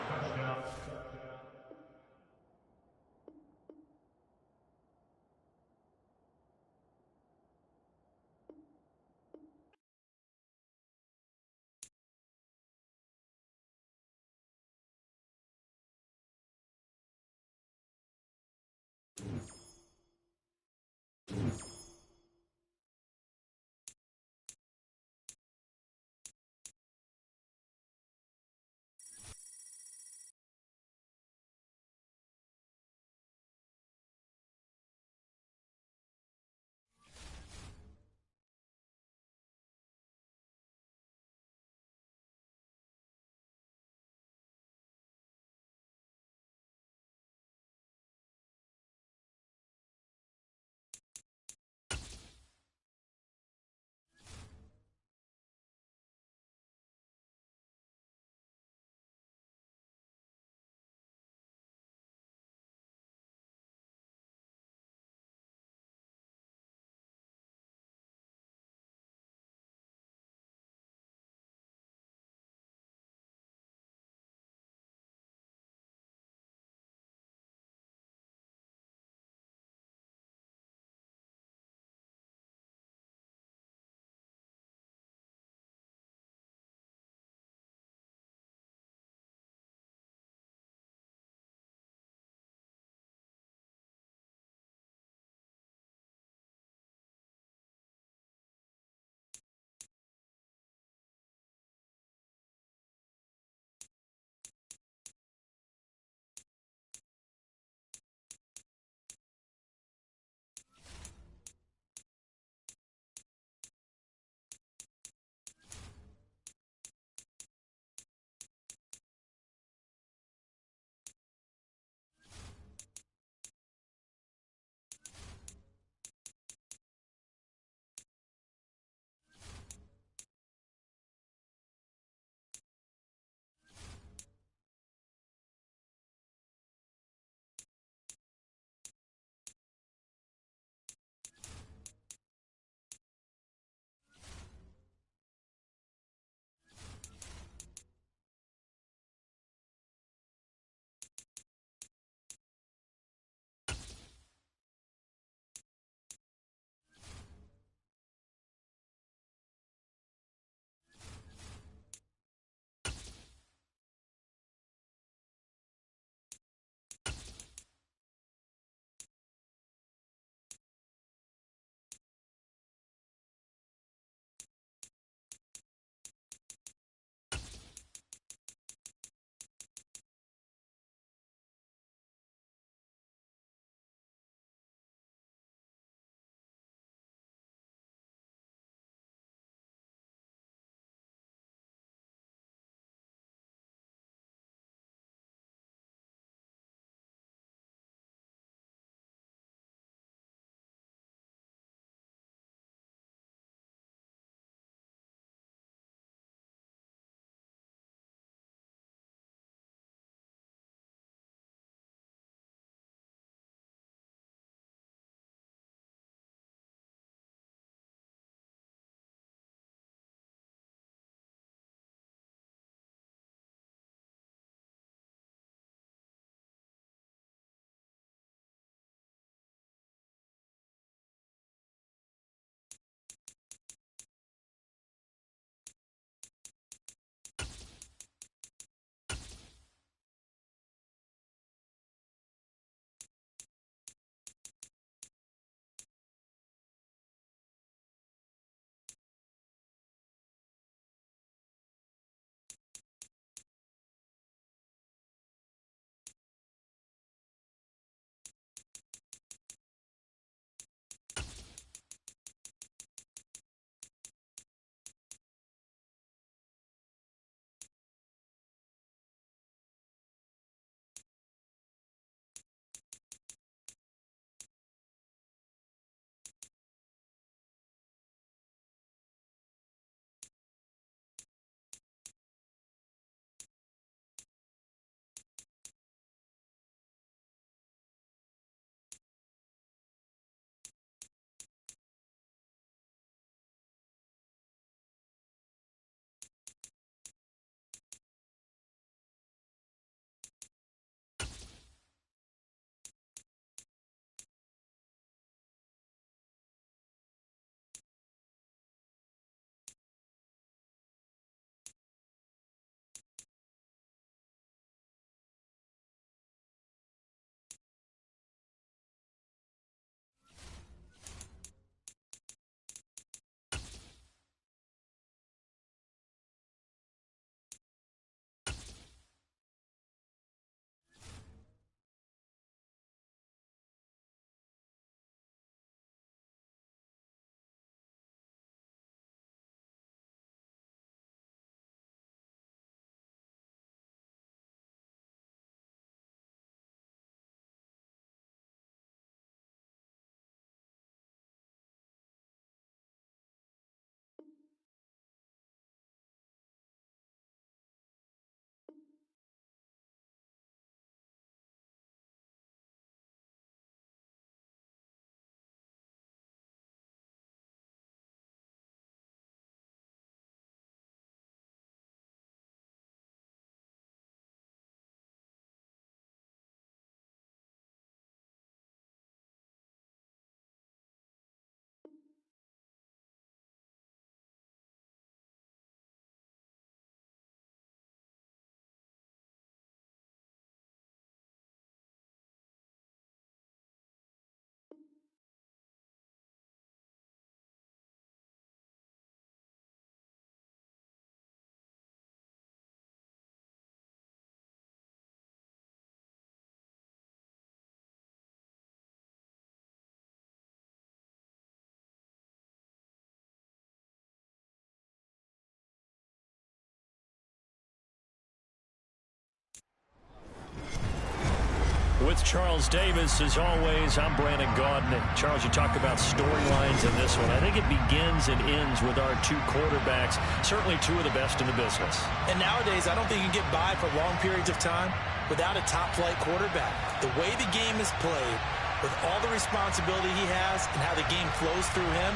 With Charles Davis, as always, I'm Brandon Gaudin. Charles, you talk about storylines in this one. I think it begins and ends with our two quarterbacks, certainly two of the best in the business. And nowadays, I don't think you can get by for long periods of time without a top-flight quarterback. The way the game is played, with all the responsibility he has and how the game flows through him,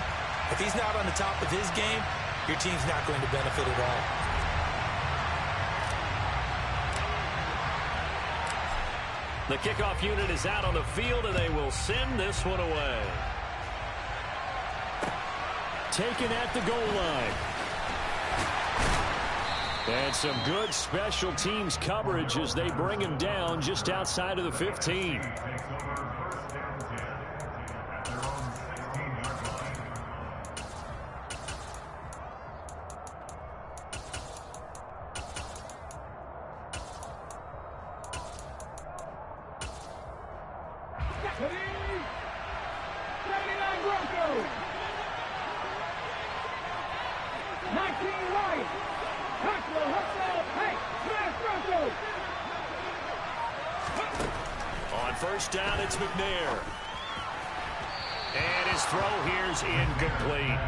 if he's not on the top of his game, your team's not going to benefit at all. The kickoff unit is out on the field, and they will send this one away. Taken at the goal line. And some good special teams coverage as they bring him down just outside of the 15. On first down, it's McNair. And his throw here's incomplete.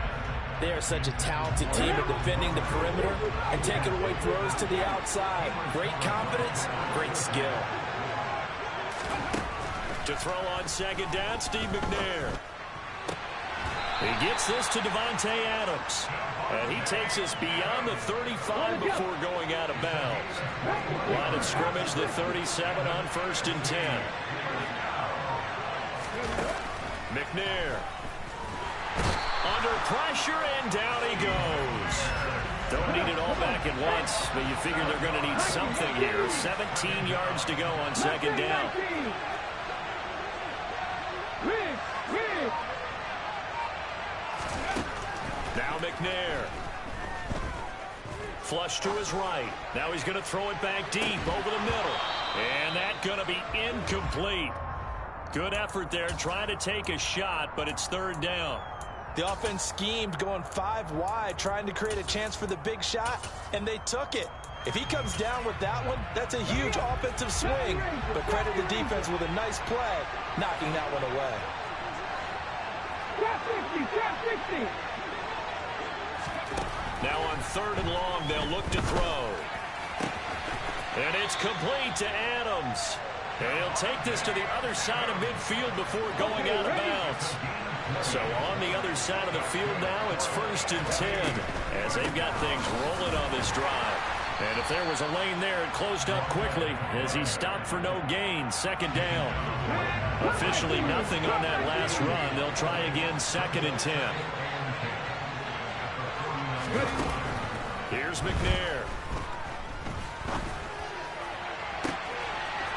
They are such a talented team at defending the perimeter and taking away throws to the outside. Great confidence, great skill. To throw on second down, Steve McNair. He gets this to Davante Adams. And he takes us beyond the 35 before going out of bounds. Line of scrimmage, the 37 on first and 10. McNair. Under pressure, and down he goes. Don't need it all back at once, but you figure they're going to need something here. 17 yards to go on second down. Now McNair. Flush to his right. Now he's going to throw it back deep over the middle. And that's going to be incomplete. Good effort there, trying to take a shot, but it's third down. The offense schemed going 5 wide, trying to create a chance for the big shot, and they took it. If he comes down with that one, that's a huge offensive swing. But credit the defense with a nice play, knocking that one away. Trap 60. Now on third and long, they'll look to throw. And it's complete to Adams. And he'll take this to the other side of midfield before going out of bounds. So on the other side of the field now, it's first and 10 as they've got things rolling on this drive. And if there was a lane there, it closed up quickly as he stopped for no gain. Second down. Officially nothing on that last run. They'll try again, second and 10. Here's McNair.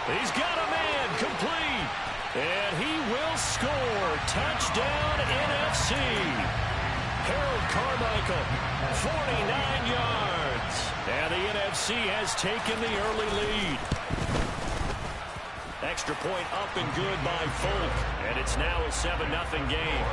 He's got a man complete. And he will score. Touchdown, NFC. Harold Carmichael, 49 yards. And the NFC has taken the early lead. Extra point up and good by Folk. And it's now a 7-0 game.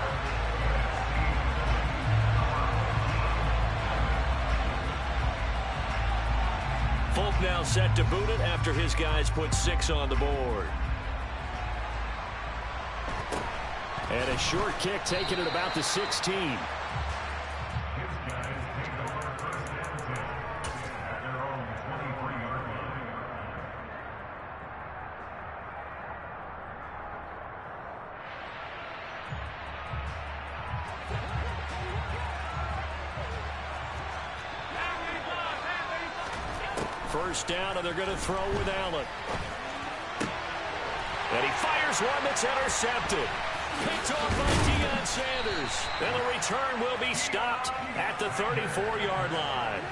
Folk now set to boot it after his guys put 6 on the board. And a short kick taken at about the 16. First down, and they're going to throw with Allen. And he fires one that's intercepted. Picked off by Deion Sanders. And the return will be stopped at the 34-yard line.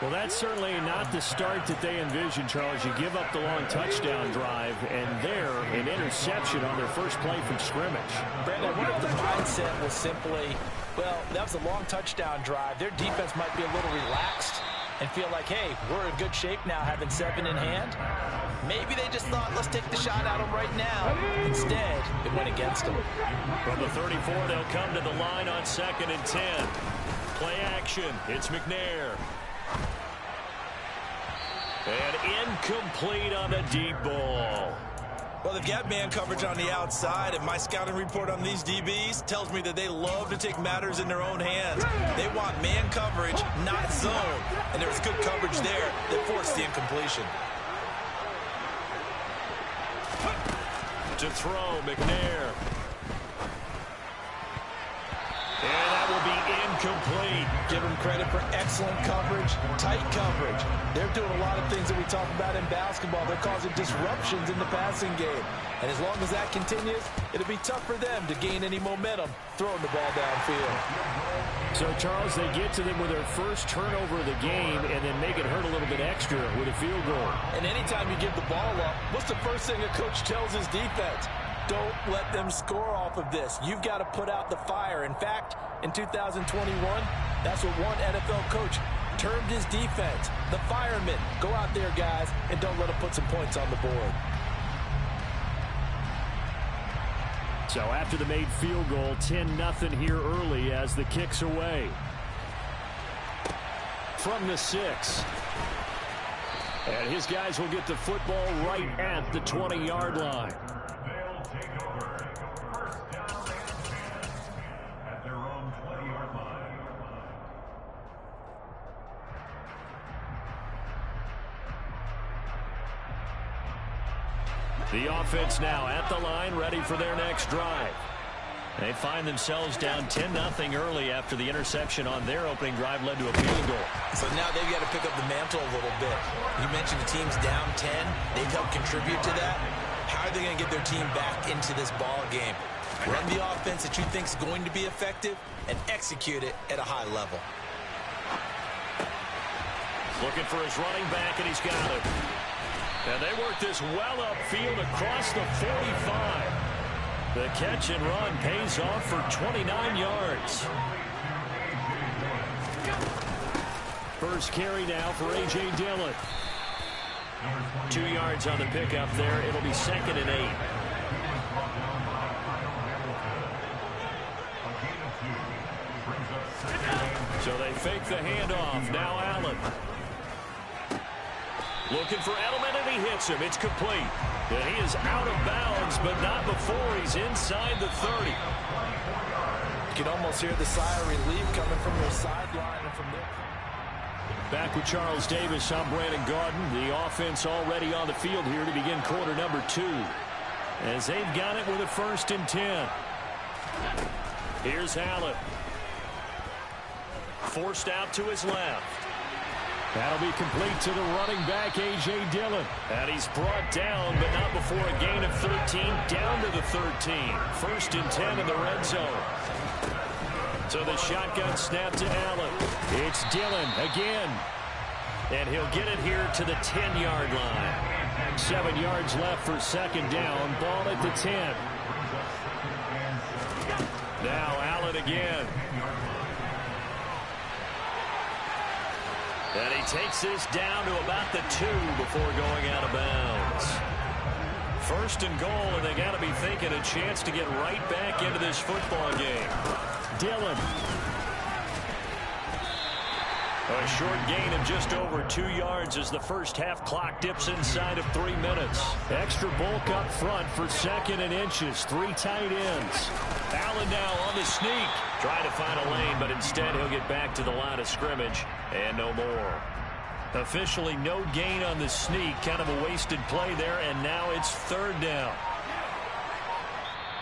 Well, that's certainly not the start that they envisioned, Charles. You give up the long touchdown drive, and there, an interception on their first play from scrimmage. Brandon, I wonder if the mindset was simply, well, that was a long touchdown drive. Their defense might be a little relaxed and feel like, hey, we're in good shape now having 7 in hand. Maybe they just thought, let's take the shot at them right now. Instead, it went against them. From the 34, they'll come to the line on second and 10. Play action. It's McNair. And incomplete on the deep ball. Well, they've got man coverage on the outside, and my scouting report on these DBs tells me that they love to take matters in their own hands. They want man coverage, not zone. And there was good coverage there that forced the incompletion. To throw, McNair. And that will be incomplete. Give them credit for excellent coverage, tight coverage. They're doing a lot of things that we talk about in basketball. They're causing disruptions in the passing game. And as long as that continues, it'll be tough for them to gain any momentum throwing the ball downfield. So, Charles, they get to them with their first turnover of the game and then make it hurt a little bit extra with a field goal. And anytime you give the ball up, what's the first thing a coach tells his defense? Don't let them score off of this. You've got to put out the fire. In fact, in 2021, that's what one NFL coach termed his defense. The firemen. Go out there, guys, and don't let them put some points on the board. So after the made field goal, 10-0 here early as the kick's away. From the 6. And his guys will get the football right at the 20-yard line. They'll take over. First down and 10 at their own 20-yard line. The offense now at the line, ready for their next drive. They find themselves down 10-0 early after the interception on their opening drive led to a field goal. So now they've got to pick up the mantle a little bit. You mentioned the team's down 10. They've helped contribute to that. How are they going to get their team back into this ball game? Run the offense that you think is going to be effective and execute it at a high level. Looking for his running back, and he's got it. And they work this well upfield across the 45. The catch and run pays off for 29 yards. First carry now for A.J. Dillon. 2 yards on the pickup there. It'll be 2nd and 8. So they fake the handoff. Now Allen. Looking for Edelman, and he hits him. It's complete. And he is out of bounds, but not before he's inside the 30. You can almost hear the sigh of relief coming from their sideline and from there. Back with Charles Davis, I'm Brandon Garden. The offense already on the field here to begin quarter number 2. As they've got it with a 1st and 10. Here's Allen. Forced out to his left. That'll be complete to the running back, A.J. Dillon. And he's brought down, but not before a gain of 13, down to the 13. 1st and 10 in the red zone. So the shotgun snap to Allen. It's Dillon again. And he'll get it here to the 10-yard line. 7 yards left for 2nd down. Ball at the 10. Now Allen again. And he takes this down to about the 2 before going out of bounds. 1st and goal, and they got to be thinking a chance to get right back into this football game. Dillon. A short gain of just over 2 yards as the first half clock dips inside of 3 minutes. Extra bulk up front for 2nd and inches. 3 tight ends. Allen now on the sneak. Trying to find a lane, but instead he'll get back to the line of scrimmage and no more. Officially no gain on the sneak. Kind of a wasted play there, and now it's 3rd down.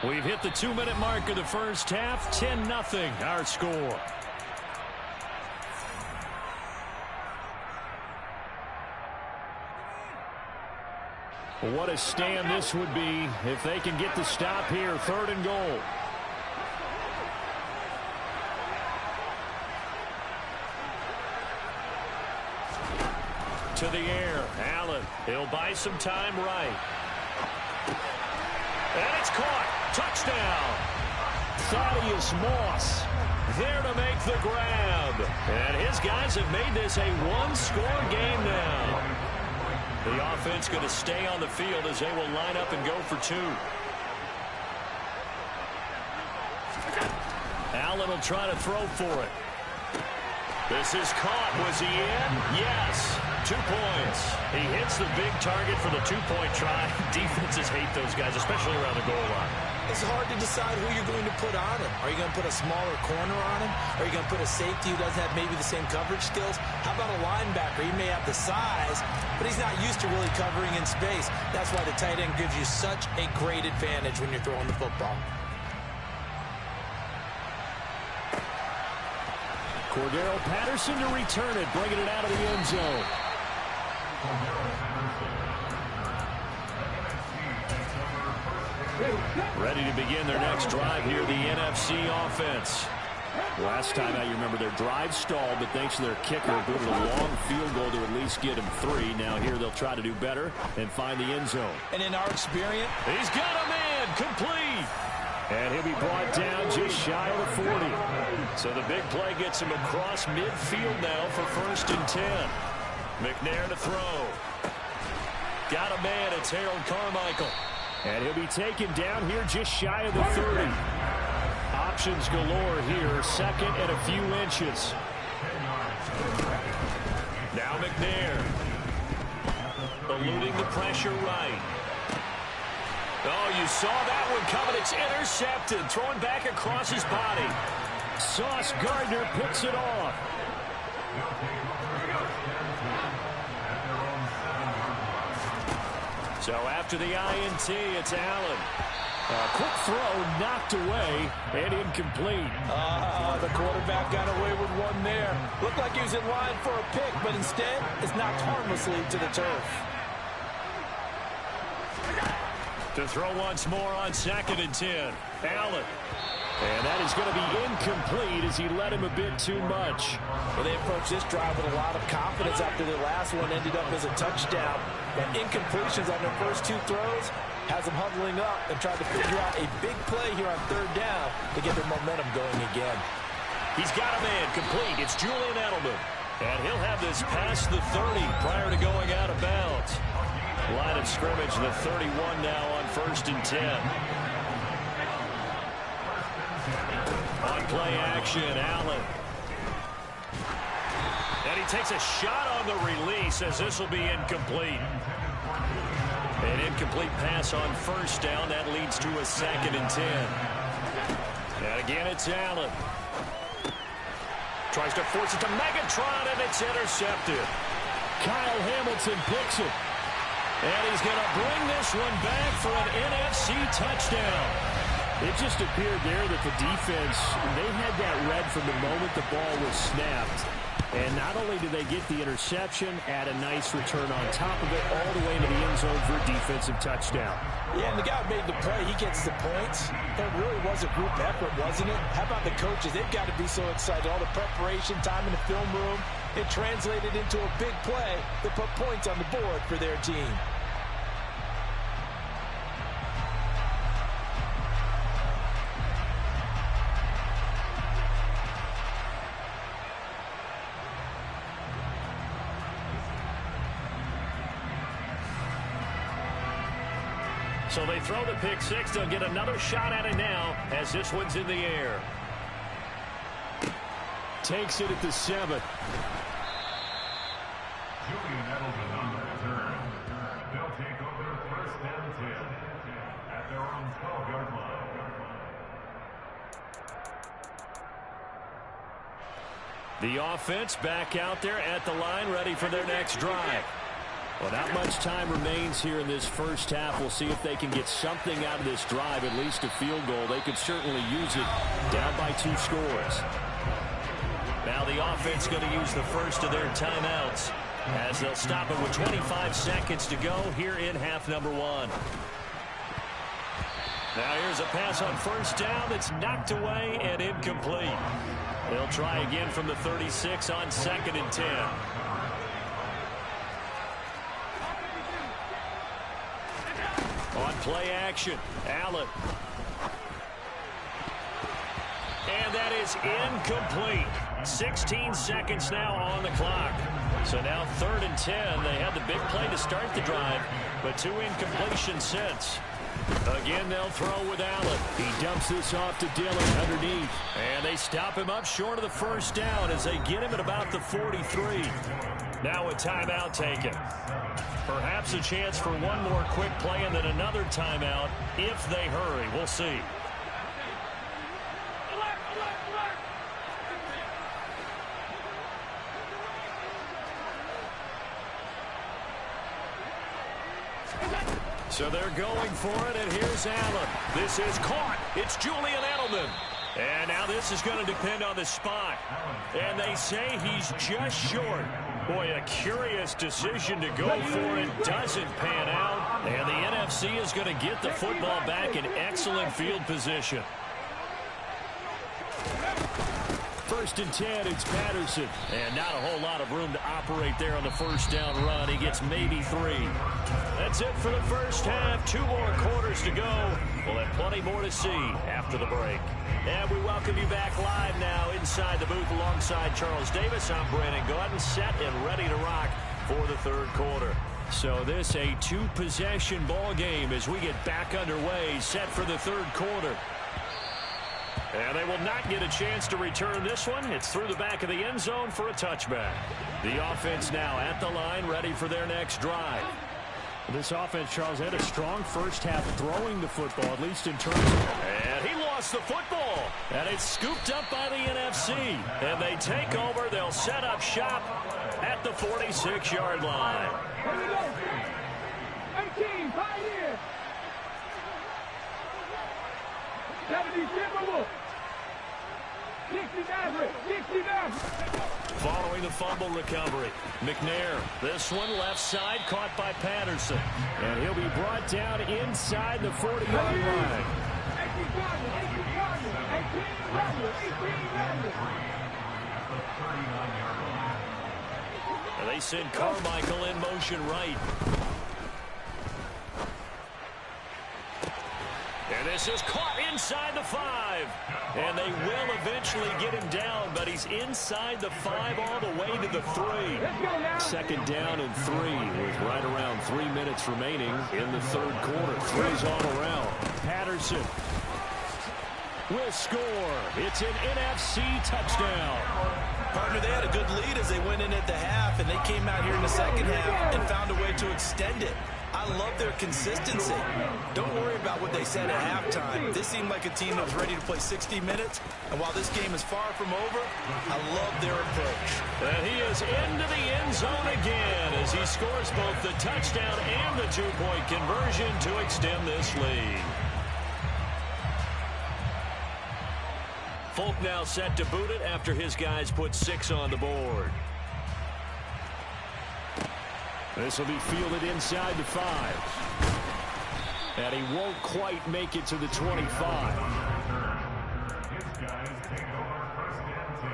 We've hit the 2-minute mark of the first half. 10-0 our score. What a stand this would be if they can get the stop here. 3rd and goal. To the air. Allen. He'll buy some time right. And it's caught. Touchdown. Thaddeus Moss there to make the grab. And his guys have made this a one-score game now. The offense going to stay on the field as they will line up and go for 2. Allen will try to throw for it. This is caught. Was he in? Yes. 2 points. He hits the big target for the two-point try. Defenses hate those guys, especially around the goal line. It's hard to decide who you're going to put on him. Are you going to put a smaller corner on him? Are you going to put a safety who doesn't have maybe the same coverage skills? How about a linebacker? He may have the size, but he's not used to really covering in space. That's why the tight end gives you such a great advantage when you're throwing the football. Cordero Patterson to return it, bringing it out of the end zone. Ready to begin their next drive here, the NFC offense. Last time out, you remember their drive stalled, but thanks to their kicker, booted a long field goal to at least get him 3. Now here they'll try to do better and find the end zone. And in our experience, he's got a man complete. And he'll be brought down just shy of the 40. So the big play gets him across midfield now for 1st and 10. McNair to throw. Got a man. It's Harold Carmichael. And he'll be taken down here just shy of the 30. Options galore here. Second and a few inches. Now McNair. Eluding the pressure right. Oh, you saw that one coming. It's intercepted. Throwing back across his body. Sauce Gardner picks it off. So after the INT, it's Allen. Quick throw knocked away and incomplete. The quarterback got away with one there. Looked like he was in line for a pick, but instead it's knocked harmlessly to the turf. To throw once more on 2nd and 10. Allen. And that is going to be incomplete as he led him a bit too much. Well, they approached this drive with a lot of confidence after their last one ended up as a touchdown. But incompletions on their first 2 throws has them huddling up and trying to figure out a big play here on 3rd down to get their momentum going again. He's got a man complete. It's Julian Edelman. And he'll have this past the 30 prior to going out of bounds. Line of scrimmage, the 31 now on 1st and 10. On play action, Allen. And he takes a shot on the release as this will be incomplete. An incomplete pass on 1st down. That leads to a 2nd and 10. And again, it's Allen. Tries to force it to Megatron, and it's intercepted. Kyle Hamilton picks it. And he's going to bring this one back for an NFC touchdown. It just appeared there that the defense, they had that read from the moment the ball was snapped. And not only did they get the interception, add a nice return on top of it, all the way into the end zone for a defensive touchdown. Yeah, and the guy who made the play, he gets the points. It really was a group effort, wasn't it? How about the coaches? They've got to be so excited. All the preparation time in the film room, it translated into a big play that put points on the board for their team. So they throw the pick 6. They'll get another shot at it now as this one's in the air. Takes it at the 7. Julian Edelman on the return. They'll take over 1st and 10 at their own 12-yard line. The offense back out there at the line, ready for their next drive. Well, not much time remains here in this first half. We'll see if they can get something out of this drive, at least a field goal. They could certainly use it down by 2 scores. Now the offense going to use the first of their timeouts as they'll stop it with 25 seconds to go here in half number 1. Now here's a pass on 1st down that's knocked away and incomplete. They'll try again from the 36 on 2nd and 10. On play action, Allen. And that is incomplete. 16 seconds now on the clock. So now 3rd and 10. They had the big play to start the drive, but 2 incompletions since. Again, they'll throw with Allen. He dumps this off to Dillon underneath. And they stop him up short of the 1st down as they get him at about the 43. Now a timeout taken. Perhaps a chance for one more quick play and then another timeout if they hurry. We'll see. So they're going for it, and here's Allen. This is caught. It's Julian Edelman. And now this is going to depend on the spot. And they say he's just short. Boy, a curious decision to go for it. Doesn't pan out. And the NFC is going to get the football back in excellent field position. 1st and 10, it's Patterson. And not a whole lot of room to operate there on the first down run. He gets maybe 3. That's it for the first half. 2 more quarters to go. We'll have plenty more to see after the break. And we welcome you back live now inside the booth alongside Charles Davis. I'm Brandon Gaudin, set and ready to rock for the 3rd quarter. So this a 2-possession ball game as we get back underway, set for the 3rd quarter. And they will not get a chance to return this one. It's through the back of the end zone for a touchback. The offense now at the line, ready for their next drive. This offense, Charles, had a strong first half throwing the football, at least in terms of... And he lost the football. And it's scooped up by the NFC. And they take over. They'll set up shop at the 46-yard line. Here we go. 18, Pioneer. 70, Timberwolves. 69. Following the fumble recovery, McNair. This one left side caught by Patterson. And he'll be brought down inside the 40-yard line. 18, And they send Carmichael in motion right. And this is caught inside the 5. And they will eventually get him down, but he's inside the 5 all the way to the 3. 2nd down and 3 with right around 3 minutes remaining in the 3rd quarter. Throws all around. Patterson will score. It's an NFC touchdown. Partner, they had a good lead as they went in at the half, and they came out here in the 2nd half and found a way to extend it. I love their consistency. Don't worry about what they said at halftime. This seemed like a team that was ready to play 60 minutes. And while this game is far from over, I love their approach. And he is into the end zone again as he scores both the touchdown and the 2-point conversion to extend this lead. Folk now set to boot it after his guys put 6 on the board. This will be fielded inside the 5. And he won't quite make it to the 25. His guys take over 1st and 10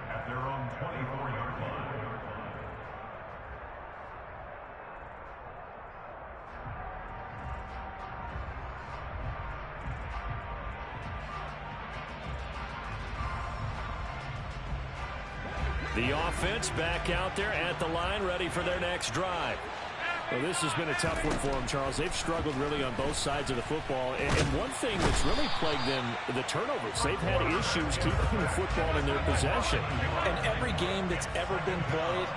at their own 24-yard line. The offense back out there at the line, ready for their next drive. Well, this has been a tough one for them, Charles. They've struggled really on both sides of the football. And one thing that's really plagued them, the turnovers. They've had issues keeping the football in their possession. And every game that's ever been played,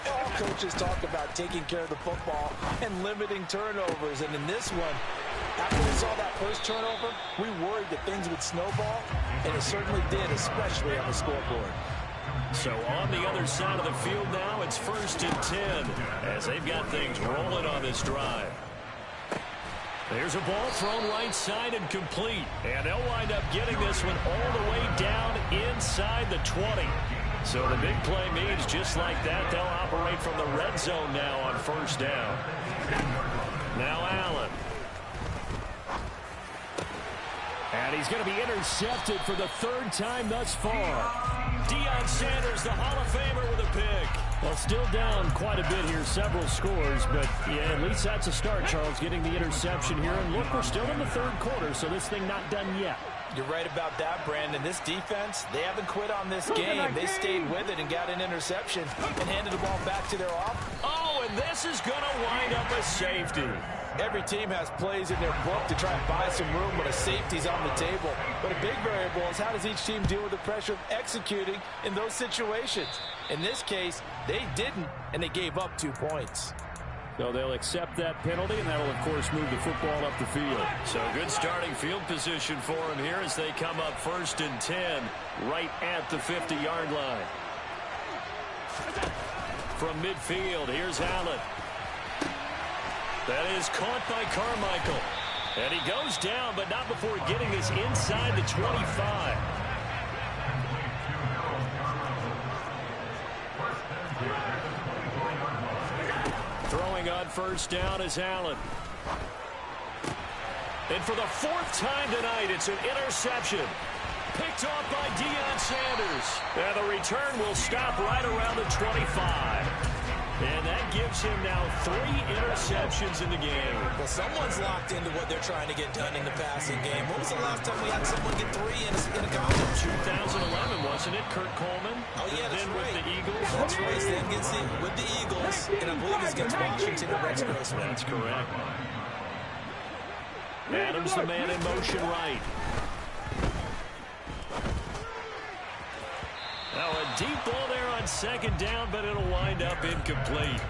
all coaches talk about taking care of the football and limiting turnovers. And in this one, after we saw that first turnover, we worried that things would snowball, and it certainly did, especially on the scoreboard. So on the other side of the field now, it's 1st and 10 as they've got things rolling on this drive. There's a ball thrown right side and complete. And they'll wind up getting this one all the way down inside the 20. So the big play means just like that, they'll operate from the red zone now on 1st down. Now Allen. And he's going to be intercepted for the 3rd time thus far. Deion Sanders, the Hall of Famer, with a pick. Well, still down quite a bit here, several scores, but yeah, at least that's a start, Charles, getting the interception here. And look, we're still in the 3rd quarter, so this thing not done yet. You're right about that, Brandon. This defense, they haven't quit on this game. They stayed with it and got an interception and handed the ball back to their offense. Oh, and this is going to wind up a safety. Every team has plays in their book to try and buy some room when a safety's on the table. But a big variable is how does each team deal with the pressure of executing in those situations. In this case, they didn't, and they gave up 2 points. So they'll accept that penalty, and that'll, of course, move the football up the field. So good starting field position for them here as they come up 1st and 10 right at the 50-yard line. From midfield, here's Allen. That is caught by Carmichael. And he goes down, but not before getting this inside the 25. Throwing on 1st down is Allen. And for the 4th time tonight, it's an interception. Picked off by Deion Sanders. And the return will stop right around the 25. And that gives him now 3 interceptions in the game. Well, someone's locked into what they're trying to get done in the passing game. When was the last time we had someone get 3 in a college? 2011, wasn't it? Kurt Coleman. Oh, yeah, that's then right. With the Eagles. That's right. Then gets with the Eagles. And I believe it's against Washington and Rex Grossman. That's correct. Adams, the man in motion right. Now a deep ball there on 2nd down, but it'll wind up incomplete.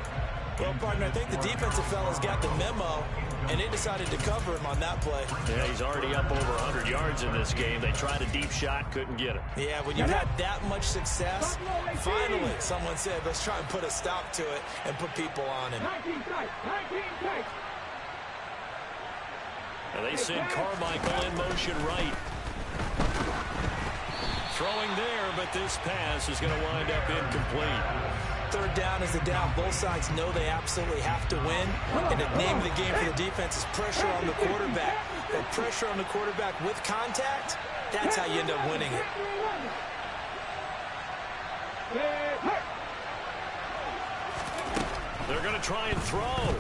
Well, partner, I think the defensive fellas got the memo, and they decided to cover him on that play. Yeah, he's already up over 100 yards in this game. They tried a deep shot, couldn't get it. Yeah, when you've had that much success, finally someone said, let's try and put a stop to it and put people on him. And they send Carmichael in motion right. Throwing there, but this pass is going to wind up incomplete. 3rd down is the down. Both sides know they absolutely have to win. And the name of the game for the defense is pressure on the quarterback. But pressure on the quarterback with contact, that's how you end up winning it. They're going to try and throw.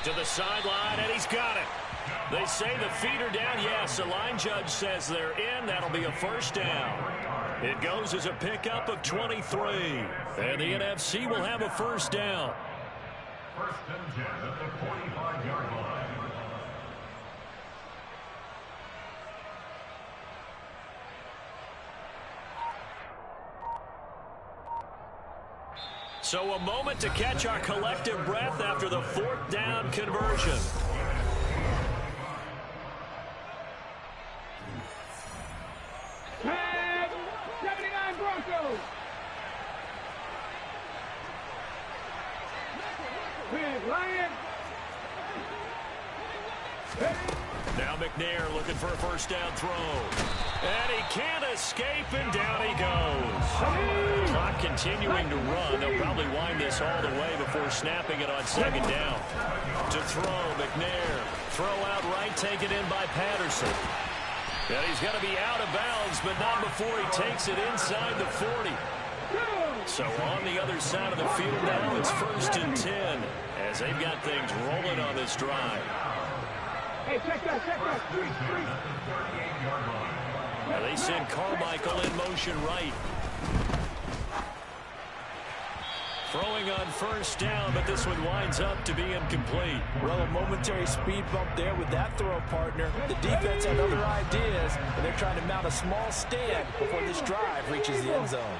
To the sideline, and he's got it. They say the feet are down. Yes, the line judge says they're in. That'll be a 1st down. It goes as a pickup of 23. And the NFC will have a 1st down. 1st and 10 at the 45-yard line. So a moment to catch our collective breath after the 4th down conversion. Tag 79 Broncos. With Ryan. Now McNair looking for a 1st down throw. And he can't escape, and down he goes. Clock continuing to run. They'll probably wind this all the way before snapping it on 2nd down. To throw, McNair. Throw out right, taken in by Patterson. And he's got to be out of bounds, but not before he takes it inside the 40. So on the other side of the field now, it's 1st and 10 as they've got things rolling on this drive. Hey, check that, check that. Now they send Carmichael in motion right. Throwing on 1st down, but this one winds up to be incomplete. Well, a momentary speed bump there with that throw, partner. The defense had other ideas, and they're trying to mount a small stand before this drive reaches the end zone.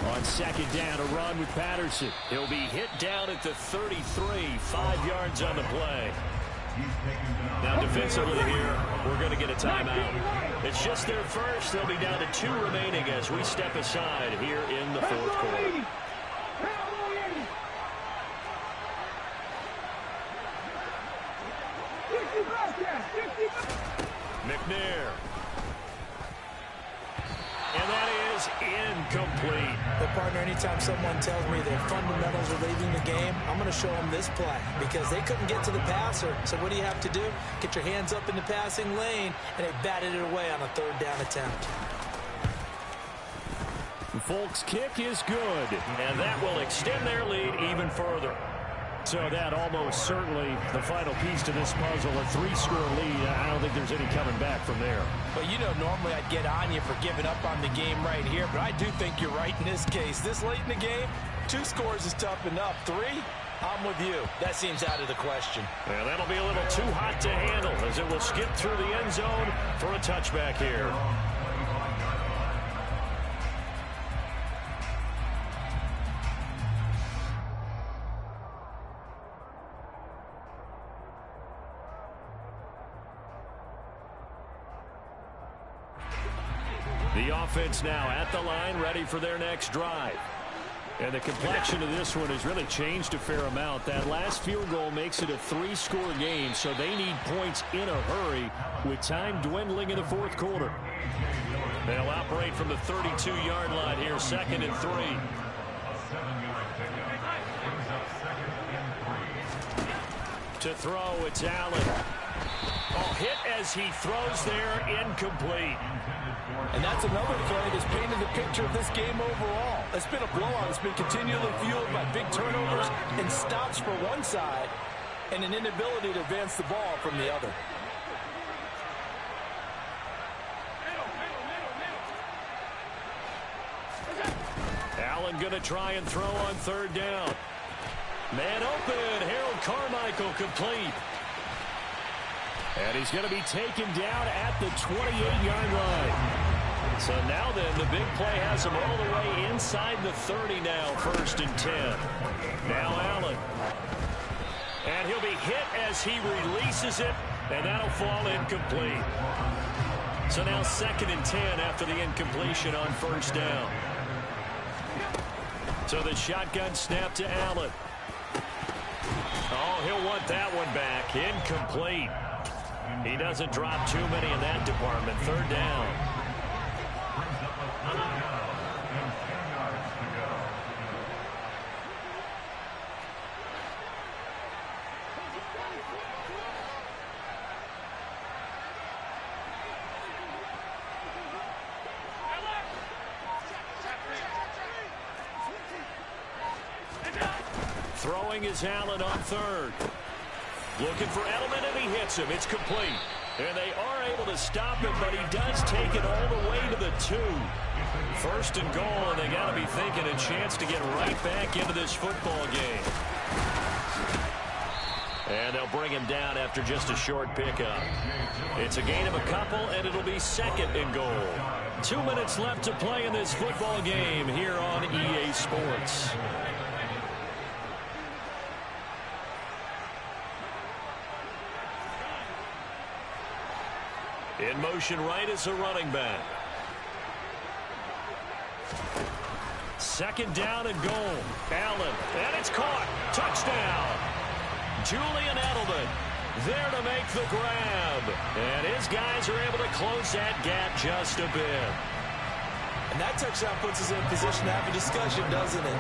On 2nd down, a run with Patterson. He'll be hit down at the 33, 5 yards on the play. Now defensively here, we're going to get a timeout. It's just their first. They'll be down to 2 remaining as we step aside here in the 4th quarter. McNair. And that is incomplete. But, partner, anytime someone tells me their fundamentals are leaving the game, I'm going to show them this play because they couldn't get to the passer. So what do you have to do? Get your hands up in the passing lane, and they batted it away on a 3rd down attempt. The Folks kick is good. And that will extend their lead even further. So that almost certainly the final piece to this puzzle, a 3-score lead. I don't think there's any coming back from there. But you know, normally I'd get on you for giving up on the game right here, but I do think you're right in this case. This late in the game, 2 scores is tough enough. 3, I'm with you. That seems out of the question. And that'll be a little too hot to handle as it will skip through the end zone for a touchback here. The offense now at the line, ready for their next drive. And the complexion of this one has really changed a fair amount. That last field goal makes it a 3-score game, so they need points in a hurry with time dwindling in the fourth quarter. They'll operate from the 32-yard line here, 2nd and 3. To throw, it's Allen. Oh, hit as he throws there, incomplete. And that's another play that's painted the picture of this game overall. It's been a blowout. It's been continually fueled by big turnovers and stops for one side and an inability to advance the ball from the other. Allen going to try and throw on 3rd down. Man open. Harold Carmichael complete. And he's going to be taken down at the 28-yard line. So now then, the big play has him all the way inside the 30 now, 1st and 10. Now Allen. And he'll be hit as he releases it, and that'll fall incomplete. So now 2nd and 10 after the incompletion on 1st down. So the shotgun snap to Allen. Oh, he'll want that one back. Incomplete. He doesn't drop too many in that department. 3rd down. Throwing is Allen on 3rd. Looking for Edelman, and he hits him. It's complete. And they are able to stop him, but he does take it all the way to the 2. 1st and goal, and they got to be thinking a chance to get right back into this football game. And they'll bring him down after just a short pickup. It's a gain of a couple, and it'll be 2nd and goal. 2 minutes left to play in this football game here on EA Sports. In motion right is a running back. 2nd down and goal. Allen, and it's caught. Touchdown. Julian Edelman there to make the grab. And his guys are able to close that gap just a bit. And that touchdown puts us in a position to have a discussion, doesn't it?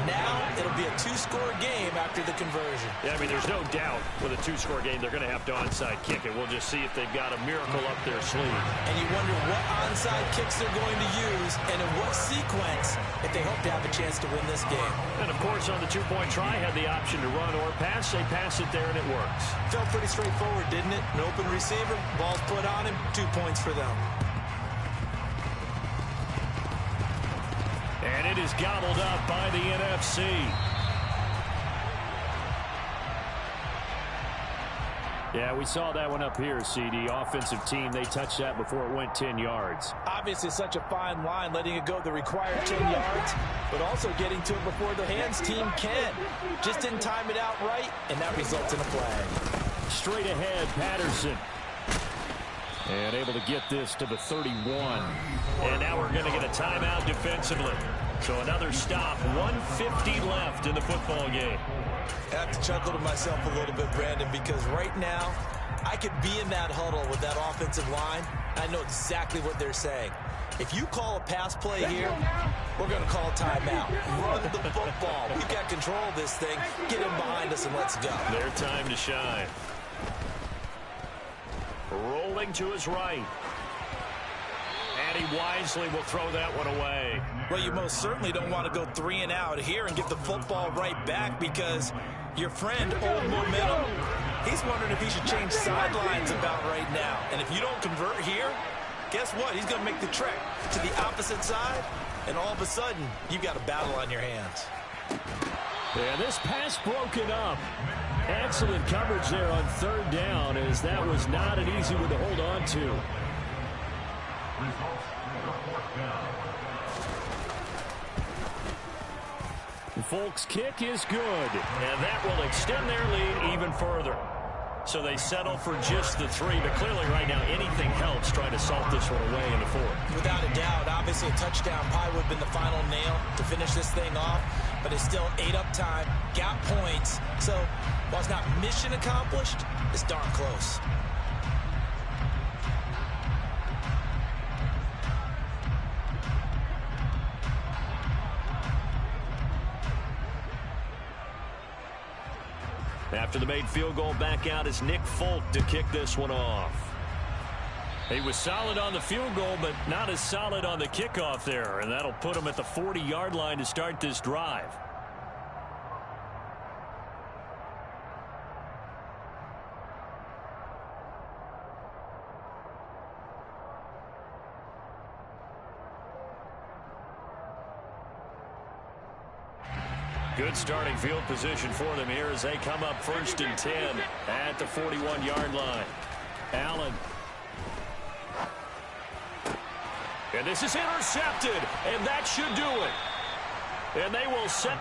Now it'll be a 2-score game after the conversion. Yeah, I mean, there's no doubt with a 2-score game they're going to have to onside kick it. We'll just see if they've got a miracle up their sleeve. And you wonder what onside kicks they're going to use and in what sequence if they hope to have a chance to win this game. And, of course, on the 2-point try, had the option to run or pass. They pass it there, and it works. Felt pretty straightforward, didn't it? An open receiver, ball's put on him, 2 points for them. And it is gobbled up by the NFC. Yeah, we saw that one up here, CD. Offensive team, they touched that before it went 10 yards. Obviously, such a fine line, letting it go the required 10 yards, but also getting to it before the hands team can. Just didn't time it out right, and that results in a flag. Straight ahead, Patterson. And able to get this to the 31. And now we're going to get a timeout defensively. So another stop. 1:50 left in the football game. I have to chuckle to myself a little bit, Brandon, because right now I could be in that huddle with that offensive line. I know exactly what they're saying. If you call a pass play here, we're going to call a timeout. Run the football. We've got control of this thing. Get him behind us and let's go. Their time to shine. Rolling to his right. And he wisely will throw that one away. Well, you most certainly don't want to go 3 and out here and get the football right back, because your friend, Old Momentum, he's wondering if he should change sidelines about right now. And if you don't convert here, guess what? He's going to make the trek to the opposite side, and all of a sudden, you've got a battle on your hands. Yeah, this pass broken up. Excellent coverage there on 3rd down, as that was not an easy one to hold on to. Folks' kick is good, and that will extend their lead even further. So they settle for just the 3, but clearly right now anything helps trying to salt this one away in the 4th. Without a doubt, obviously a touchdown probably would have been the final nail to finish this thing off, but it's still 8 up time, got points. So while it's not mission accomplished, it's darn close. After the made field goal, back out is Nick Folk to kick this one off. He was solid on the field goal, but not as solid on the kickoff there, and that'll put him at the 40-yard line to start this drive. Good starting field position for them here as they come up 1st and 10 at the 41-yard line. Allen. And this is intercepted, and that should do it. And they will set